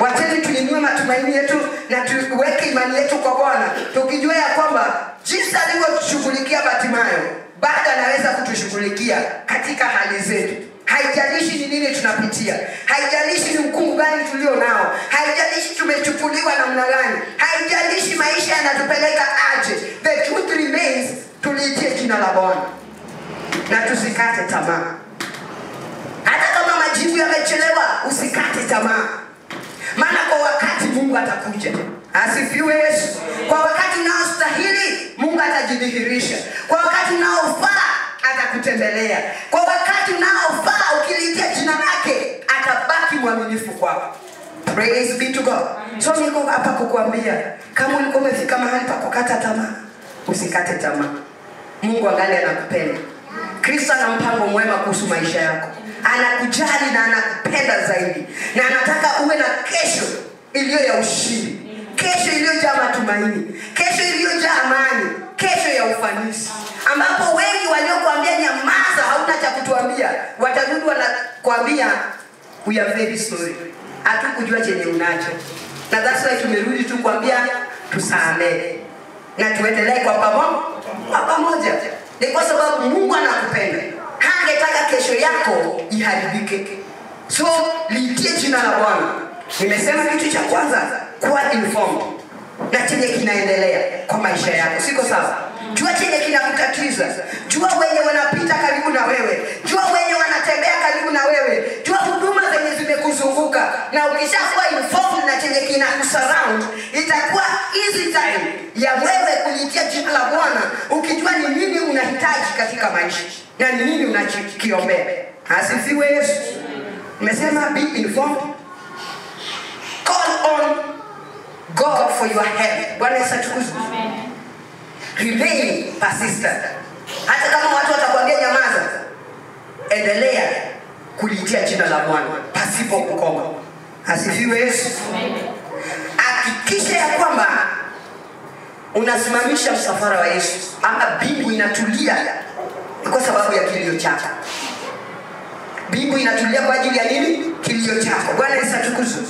Wacheni tuinue matumaini yetu na tuweke imani yetu kwa Bwana, tukijua ya kwamba jinsi alivyotushughulikia Bartimayo, bado anaweza kutushughulikia katika hali zetu. Haijalishi ni nini tunapitia, haijalishi ni mkungu gani tulio nao, haijalishi tumechukuliwa namna gani, haijalishi maisha yanatupeleka aje. The truth remains, tuliitie jina la Bwana na tusikate tamaa. Hata kama majibu yamechelewa, usikate tamaa, maana kwa wakati Mungu atakuja. Asifiwe Yesu. Kwa wakati unaostahili Mungu atajidhihirisha. Kwa wakati unaofaa atakutembelea. Kwa wakati unaofaa ukiliitia jina lake, atabaki mwaminifu kwako. Praise be to God. So niko hapa kukuambia, kama ulikuwa umefika mahali pa kukata tamaa, usikate tamaa. Mungu angali anakupenda. Kristo ana mpango mwema kuhusu maisha yako. Anakujali na anakupenda zaidi. Na anataka uwe na kesho iliyo ya ushindi. Kesho iliyojaa matumaini. Kesho iliyojaa amani. Kesho ya ufanisi. Ambapo wengi waliokuambia nyamaza, hauna cha kutuambia, watarudi wanakuambia we are very sorry. Hatukujua chenye unacho. Na that's why tumerudi tu kuambia tusamehe. Na tuendelee kwa pamoja. Ni kwa sababu Mungu anakupenda. Hangetaka kesho yako iharibike. So liitie jina la Bwana. Nimesema kitu cha kwanza, kuwa informed na chenye kinaendelea kwa maisha yako. Siko sawa? Jua chenye kinakutatiza. Jua wenye wanapita karibu na wewe. Jua wenye wanatembea karibu na wewe. Jua huduma zenye zimekuzunguka. Na ukishakuwa informed na chenye kinakusurround, itakuwa easy time ya wewe kulitia jina la Bwana, ukijua ni nini unahitaji katika maisha na ni nini unachokiombea. Asifiwe Yesu. Nimesema be informed. Call on God for your help. Bwana Yesu atukuzwe. Remain persistent. Hata kama watu watakwambia nyamaza, endelea kulitia jina la Bwana pasipo kukoma. Asifiwe Yesu. Hakikisha ya kwamba unasimamisha msafara wa Yesu, ama bingu inatulia kwa sababu ya kilio chako. Bingu inatulia kwa ajili ya nini? Kilio chako. Bwana Yesu atukuzwe.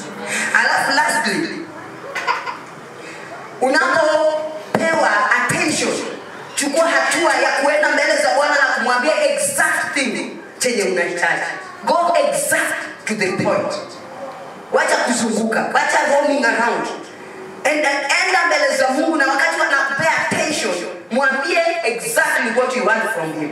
Alafu lastly, unapopewa attention, chukua hatua ya kuenda mbele za Bwana na kumwambia exact thing chenye unahitaji. Go exact to the point. Wacha kuzunguka, wacha roaming around. Enda mbele za Mungu, na wakati anakupea attention, mwambie exactly what you want from him.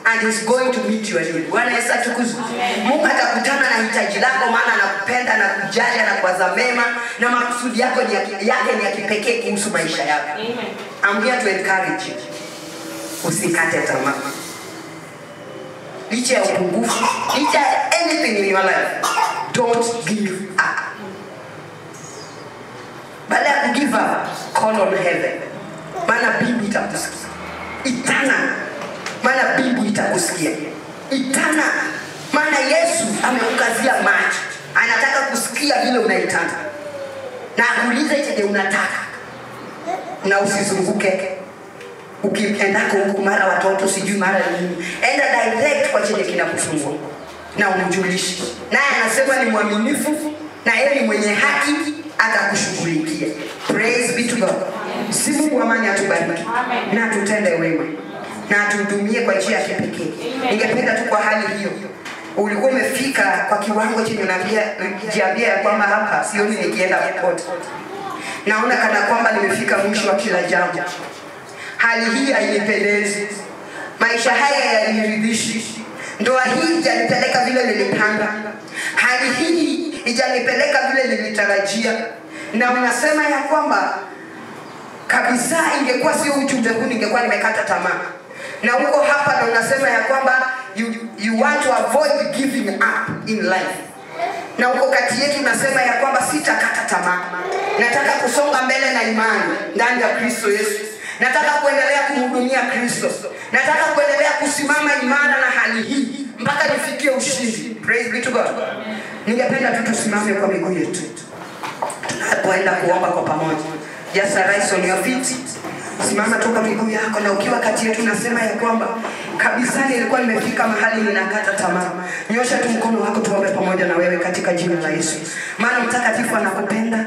And he's going to meet your need. Bwana Yesu atukuzwe. Mungu atakutana na hitaji lako, maana anakupenda na kujali na kuwaza mema, na makusudi yako ni ya kipekee kuhusu maisha yako. I'm here to encourage you. Usikate tamaa. Licha ya upungufu, licha ya anything in your life, don't give up. Baada ya give up, call on heaven. Maana Biblia itakusikia. Itana. Maana Biblia itakusikia. Itana. Maana Yesu amekukazia macho. Anataka kusikia vile unaitaka. Na akuulize chenye unataka. Na usizunguke. Ukiendako huko mara watoto sijui mara nini. Enda direct kwa chenye kinakusumbua. Na umjulishe. Naye anasema ni mwaminifu na yeye ni mwenye haki, atakushughulikia. Praise be to God. Si Mungu amani atubariki. Na tutende wema. Na tuhudumie kwa njia ya kipekee. Ningependa tu kwa hali hiyo, ulikuwa umefika kwa kiwango chenye unajiambia ya kwamba hapa sioni nikienda popote. Naona kana kwamba nimefika mwisho wa kila jambo. Hali hii hainipendezi. Maisha haya hayaniridhishi. Ndoa hii ijanipeleka vile nilipanga. Hali hii ijanipeleka vile nilitarajia. Na unasema ya kwamba kabisa ingekuwa sio ujumbe huu ningekuwa nimekata tamaa. Na uko hapa na unasema ya kwamba you want to avoid giving up in life. Na uko kati yetu unasema ya kwamba sitakata tamaa. Nataka kusonga mbele na imani ndani ya Kristo Yesu. Nataka kuendelea kumhudumia Kristo. Nataka kuendelea kusimama imara na hali hii mpaka nifikie ushindi. Praise be to God. Ningependa tu tusimame kwa miguu yetu. Tunapoenda kuomba kwa pamoja. Just rise on your feet. Simama tu kwa miguu yako, na ukiwa kati yetu nasema ya kwamba kabisa nilikuwa nimefika mahali ninakata tamaa. Nyosha tu mkono wako tuombe pamoja na wewe katika jina la Yesu. Maana mtakatifu anakupenda.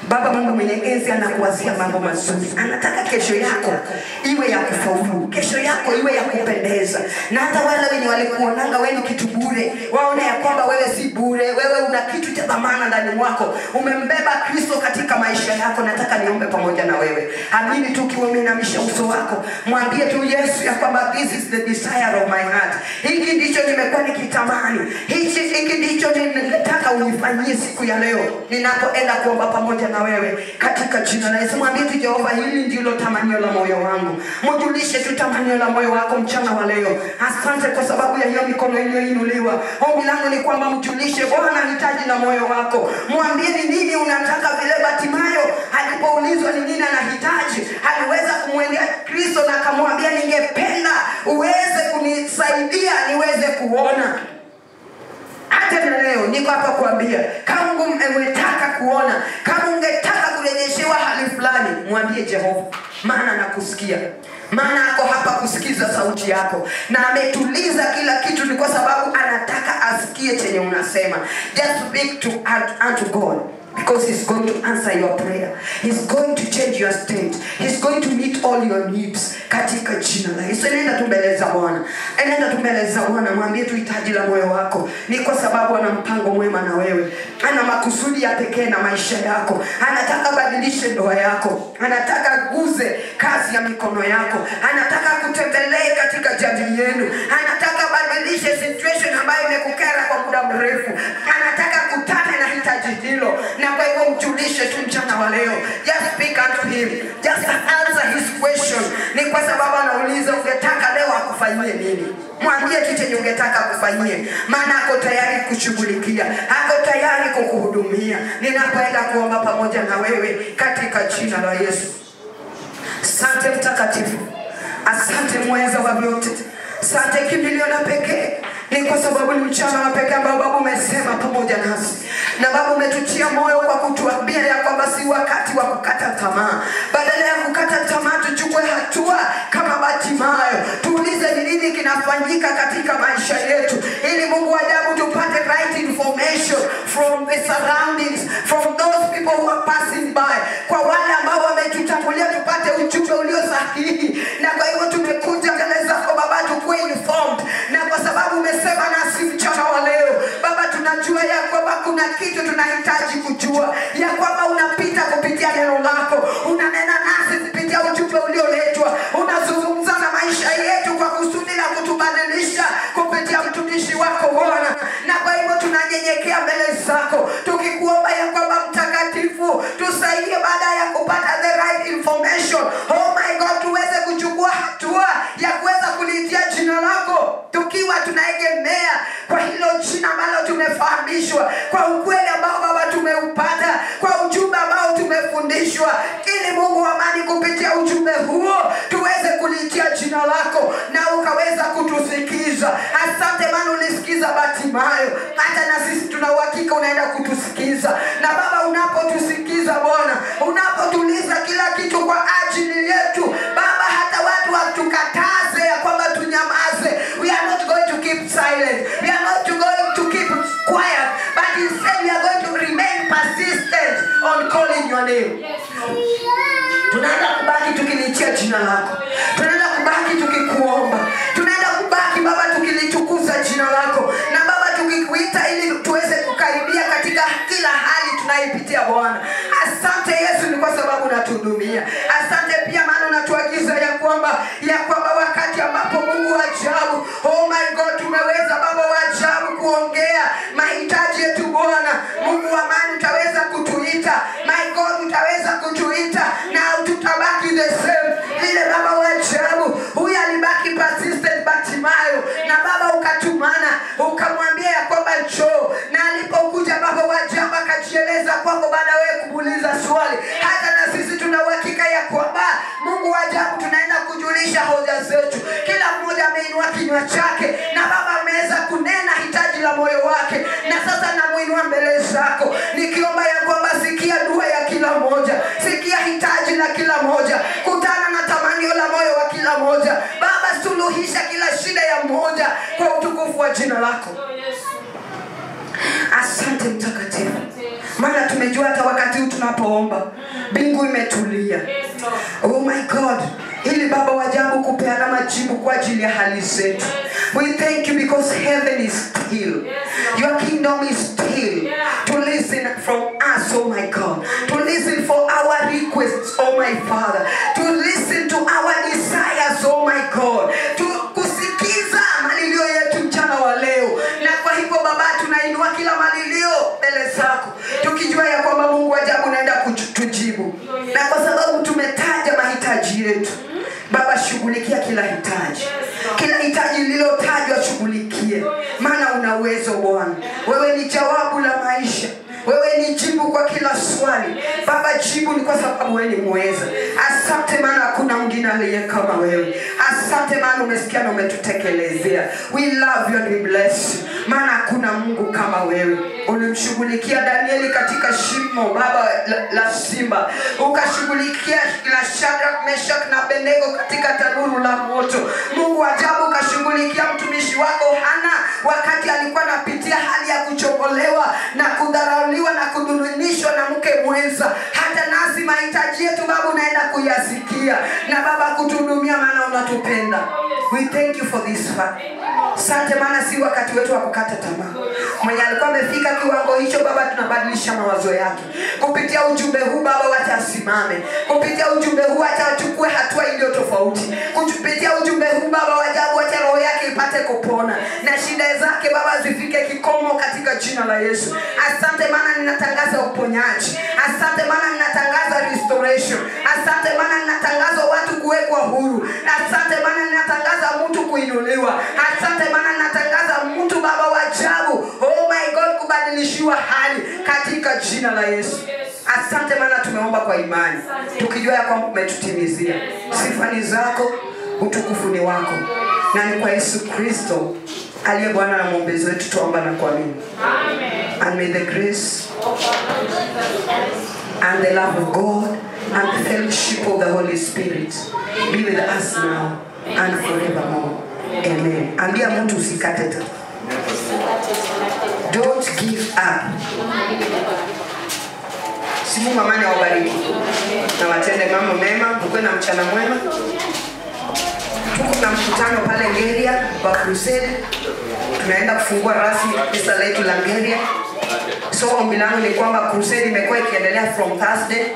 Baba Mungu mwenye enzi anakuwazia mambo mazuri. Anataka kesho yako iwe ya kufaulu. Kesho yako iwe ya kupendeza. Na hata wale wenye walikuonanga wewe ni kitu bure, waone ya kwamba wewe si bure. Wewe una kitu cha dhamana ndani mwako. Umembeba Kristo katika maisha yako. Nataka niombe pamoja na wewe. Amini tu ukiwa umeinamisha uso wako. Mwambie tu Yesu ya kwamba this is the desire of my heart. Hiki ndicho nimekuwa nikitamani. Hiki ndicho ninataka unifanyie siku ya leo ninapoenda kuomba pamoja pamoja na wewe katika jina la Yesu. Mwambie tu Jehova, hili ndilo tamanio la moyo wangu. Mjulishe tu tamanio la moyo wako mchana wa leo. Asante kwa sababu ya hiyo mikono iliyoinuliwa. Ombi langu ni kwamba mjulishe Bwana hitaji la moyo wako. Mwambie ni nini unataka. Vile Bartimayo alipoulizwa ni nini anahitaji, aliweza kumwendea Kristo na akamwambia, ningependa uweze kunisaidia niweze kuona. Hata leo niko hapa kuambia, kama ungetaka kuona, kama ungetaka kurejeshewa hali fulani, mwambie Jehova, maana anakusikia. Maana ako hapa kusikiza sauti yako, na ametuliza kila kitu ni kwa sababu anataka asikie chenye unasema. Just speak to unto God, because he's going to answer your prayer. He's going to change your state. He's going to meet all your needs katika jina la Yesu. Nenda tumbeleza Bwana. Nenda tumbeleza Bwana, mwambie tu hitaji la moyo wako. Ni kwa sababu ana mpango mwema na wewe. Ana makusudi ya pekee na maisha yako. Anataka badilishe ndoa yako. Anataka guze kazi ya mikono yako. Anataka kutembelee katika jamii yenu. Anataka badilishe situation ambayo imekukera kwa muda mrefu. Anataka kutana na hitaji hilo. Na kwa hivyo mjulishe tu mchana wa leo. Just speak unto him. Just answer his question. Ni kwa sababu anauliza ungetaka leo akufanyie nini. Mwambie tu chenye ungetaka akufanyie. Maana ako tayari kushughulikia. Ako tayari kukuhudumia. Ninapoenda kuomba pamoja na wewe katika jina la Yesu. Asante mtakatifu. Asante mweza wa vyote. Asante kimbilio la pekee. Ni kwa sababu ni mchana wa pekee ambao Baba umesema pamoja nasi. Na Baba umetutia moyo kwa kutuambia ya kwamba si wakati wa kukata tamaa. Badala ya kukata tamaa tuchukue hatua kama Bartimayo. Tuulize ni nini kinafanyika katika maisha yetu. Ili Mungu wa ajabu tupate right information from the surroundings, from those people who are passing by. Kwa wale ambao wametutangulia tupate ujumbe ulio sahihi. Na kwa hivyo tumekuja mbele zako Baba tukue informed. Na kwa sababu umesema nasi mchana wa leo Baba, tunajua ya kwamba kuna kitu tunahitaji kujua, ya kwamba unapita kupitia neno lako, unanena nasi kupitia ujumbe ulioletwa, unazungumza na maisha yetu kwa kusudi la kutubadilisha kupitia mtumishi wako Bwana. Na kwa hivyo tunanyenyekea mbele zako tukikuomba ya kwamba mtakatifu tusaidie baada ya kupata the right information, oh my God, tuweze kuchukua hatua ya kuweza kulitia jina lako tukiwa tunaegemea kwa hilo jina ambalo tumefahamishwa, kwa ukweli ambao Baba tumeupata, kwa ujumbe ambao tumefundishwa, ili Mungu wa amani kupitia ujumbe huo tuweze kulitia jina lako na ukaweza kutusikiza. Asante maana ulisikiza Bartimayo, hata na sisi tuna uhakika unaenda kutusikiza. Na Baba unapotusikiza Bwana, unapotuliza kila kitu kwa ajili yetu Baba, hata watu watukataze ya kwamba tunyamaze, we are not going to keep silent, we are not going to keep quiet, but instead we are going to remain persistent on calling your name. Tunaenda kubaki tukilitia jina lako, tunaenda kubaki tukikuomba, tunaenda kubaki Baba tukilitukuza jina lako, na Baba tukikuita ili tuweze kukaribia katika kila hali tunaipitia Bwana. Asante Yesu ni kwa sababu unatuhudumia. Asante pia maana unatuagiza ya kwamba wakati ambapo Mungu wa ajabu, oh my God, tumeweza Baba wa ajabu kuongea mahitaji yetu Bwana. Mungu wa amani utaweza kutuita, my God utaweza kutuita na tutabaki the same. Ile Baba wa ajabu huyu alibaki persistent Bartimayo, na Baba ukatumana ukamwambia ya kwamba njoo, na alipokuja Baba wa ajabu akajieleza kwako baada wewe kumuuliza swali. Hata na sisi tuna uhakika ya kwamba Mungu wa ajabu tunaenda kujulisha hoja zetu. Kila mmoja ameinua kinywa chake na Baba ameweza kunena hitaji la moyo wake, na sasa namuinua mbele zako nikiomba ya kwamba sikia dua ya kila mmoja, sikia hitaji la kila mmoja, kutana na tamanio la moyo wa kila mmoja Baba, suluhisha kila shida ya mmoja kwa utukufu wa jina lako. Asante mtakatifu, maana tumejua hata wakati huu tunapoomba mbingu imetulia. Oh my God, ili Baba wa ajabu kupeana majibu kwa ajili ya hali zetu. We thank you because heaven is still, your kingdom is still to listen from us, oh my God, to listen for our requests, oh my Father, to listen to our desires, oh my God, to kusikiza malilio yetu mchana wa leo. Na kwa hivyo Baba tunainua kila malilio mbele zako tukijua ya kwamba Mungu wa ajabu unaenda hitaji lililotajwa shughulikie, maana una uwezo Bwana. Wewe ni jawabu la maisha, wewe ni jibu kwa kila swali. Baba, jibu ni kwa sababu wewe ni muweza. Asante maana hakuna mwingine aliye kama wewe. Asante maana umesikia na umetutekelezea. We love you and we bless you. Maana hakuna Mungu kama wewe. Ulimshughulikia Danieli katika shimo Baba la simba. Ukashughulikia kila Shadrach, Meshach na Abednego katika tanuru la moto. Mungu ajabu, ukashughulikia mtumishi wako Hana wakati alikuwa anapitia hali ya kuchokolewa na kudharauliwa na kudhulumishwa na mke mwenza. Hata nasi mahitaji yetu Baba unaenda kuyasikia na Baba kutuhudumia, maana unatupenda. We thank you for this fact. Asante maana si wakati wetu wa kukata tamaa. Mwenye alikuwa amefika kiwango hicho Baba, tunabadilisha mawazo yake. Kupitia ujumbe huu Baba, wacha asimame. Kupitia ujumbe huu wacha achukue hatua iliyo tofauti. Kupitia ujumbe huu Baba wajabu, wacha roho yake ipate kupona na shida zake Baba zifike kikomo katika jina la Yesu. Asante maana ninatangaza uponyaji. Asante maana ninatangaza restoration. Asante maana ninatangaza watu kuwekwa huru. Asante maana ninatangaza mtu kuinuliwa. Asante maana ninatangaza mtu Baba wajabu, oh my God, kubadilishiwa hali katika jina la Yesu. Asante maana tumeomba kwa imani tukijua ya kwamba umetutimizia. Sifa ni zako, utukufu ni wako, na ni kwa Yesu Kristo aliye Bwana na mwombezi wetu tuomba na kuamini. Amen. And may the grace and the love of God and the fellowship of the Holy Spirit be with us now and forevermore. Amen. Ambia mtu usikate tamaa. Don't give up. Simu mamani awabariki na watende mambo mema. Mkuwe na mchana mwema. Tuko na mkutano pale Ngeria wa crusade. Tunaenda kufungua rasmi kanisa letu la Ngeria. So ombi langu ni kwamba crusade imekuwa ikiendelea from Thursday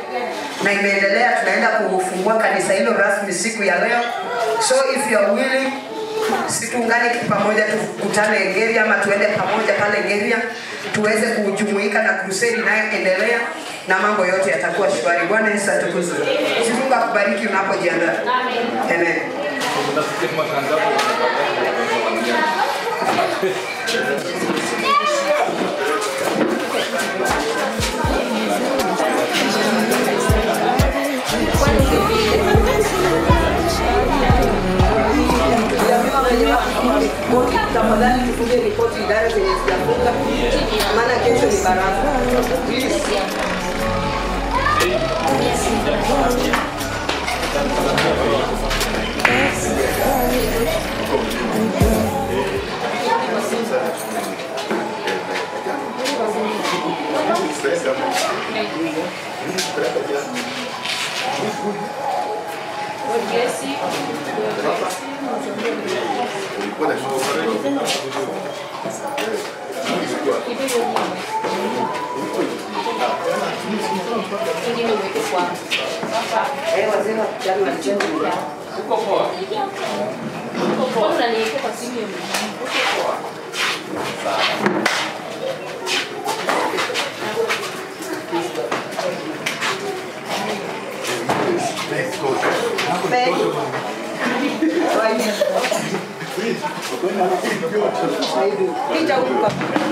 na imeendelea. Tunaenda kufungua kanisa hilo rasmi siku ya leo. So if you are willing, situungane pamoja tukutane Ngeria ama tuende pamoja pale Ngeria tuweze kujumuika na crusade inayoendelea na mambo yote yatakuwa shwari. Bwana Yesu atukuzwe. Mungu akubariki unapojiandaa. Amen. Tafadhali tufunge ripoti idara zenye zijafunga, maana kesho ni baraka.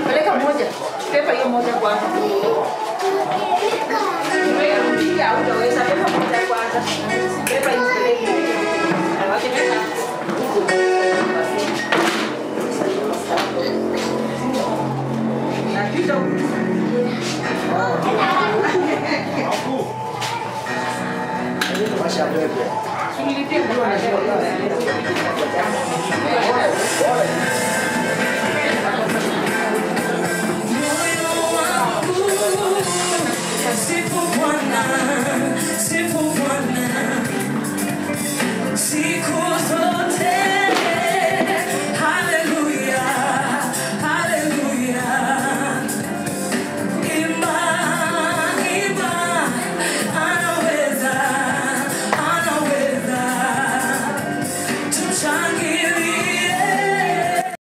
Peleka moja, pepa hiyo moja kwanza. Rudia utaweza pepa moja kwanza. Pepa hiyo peleka.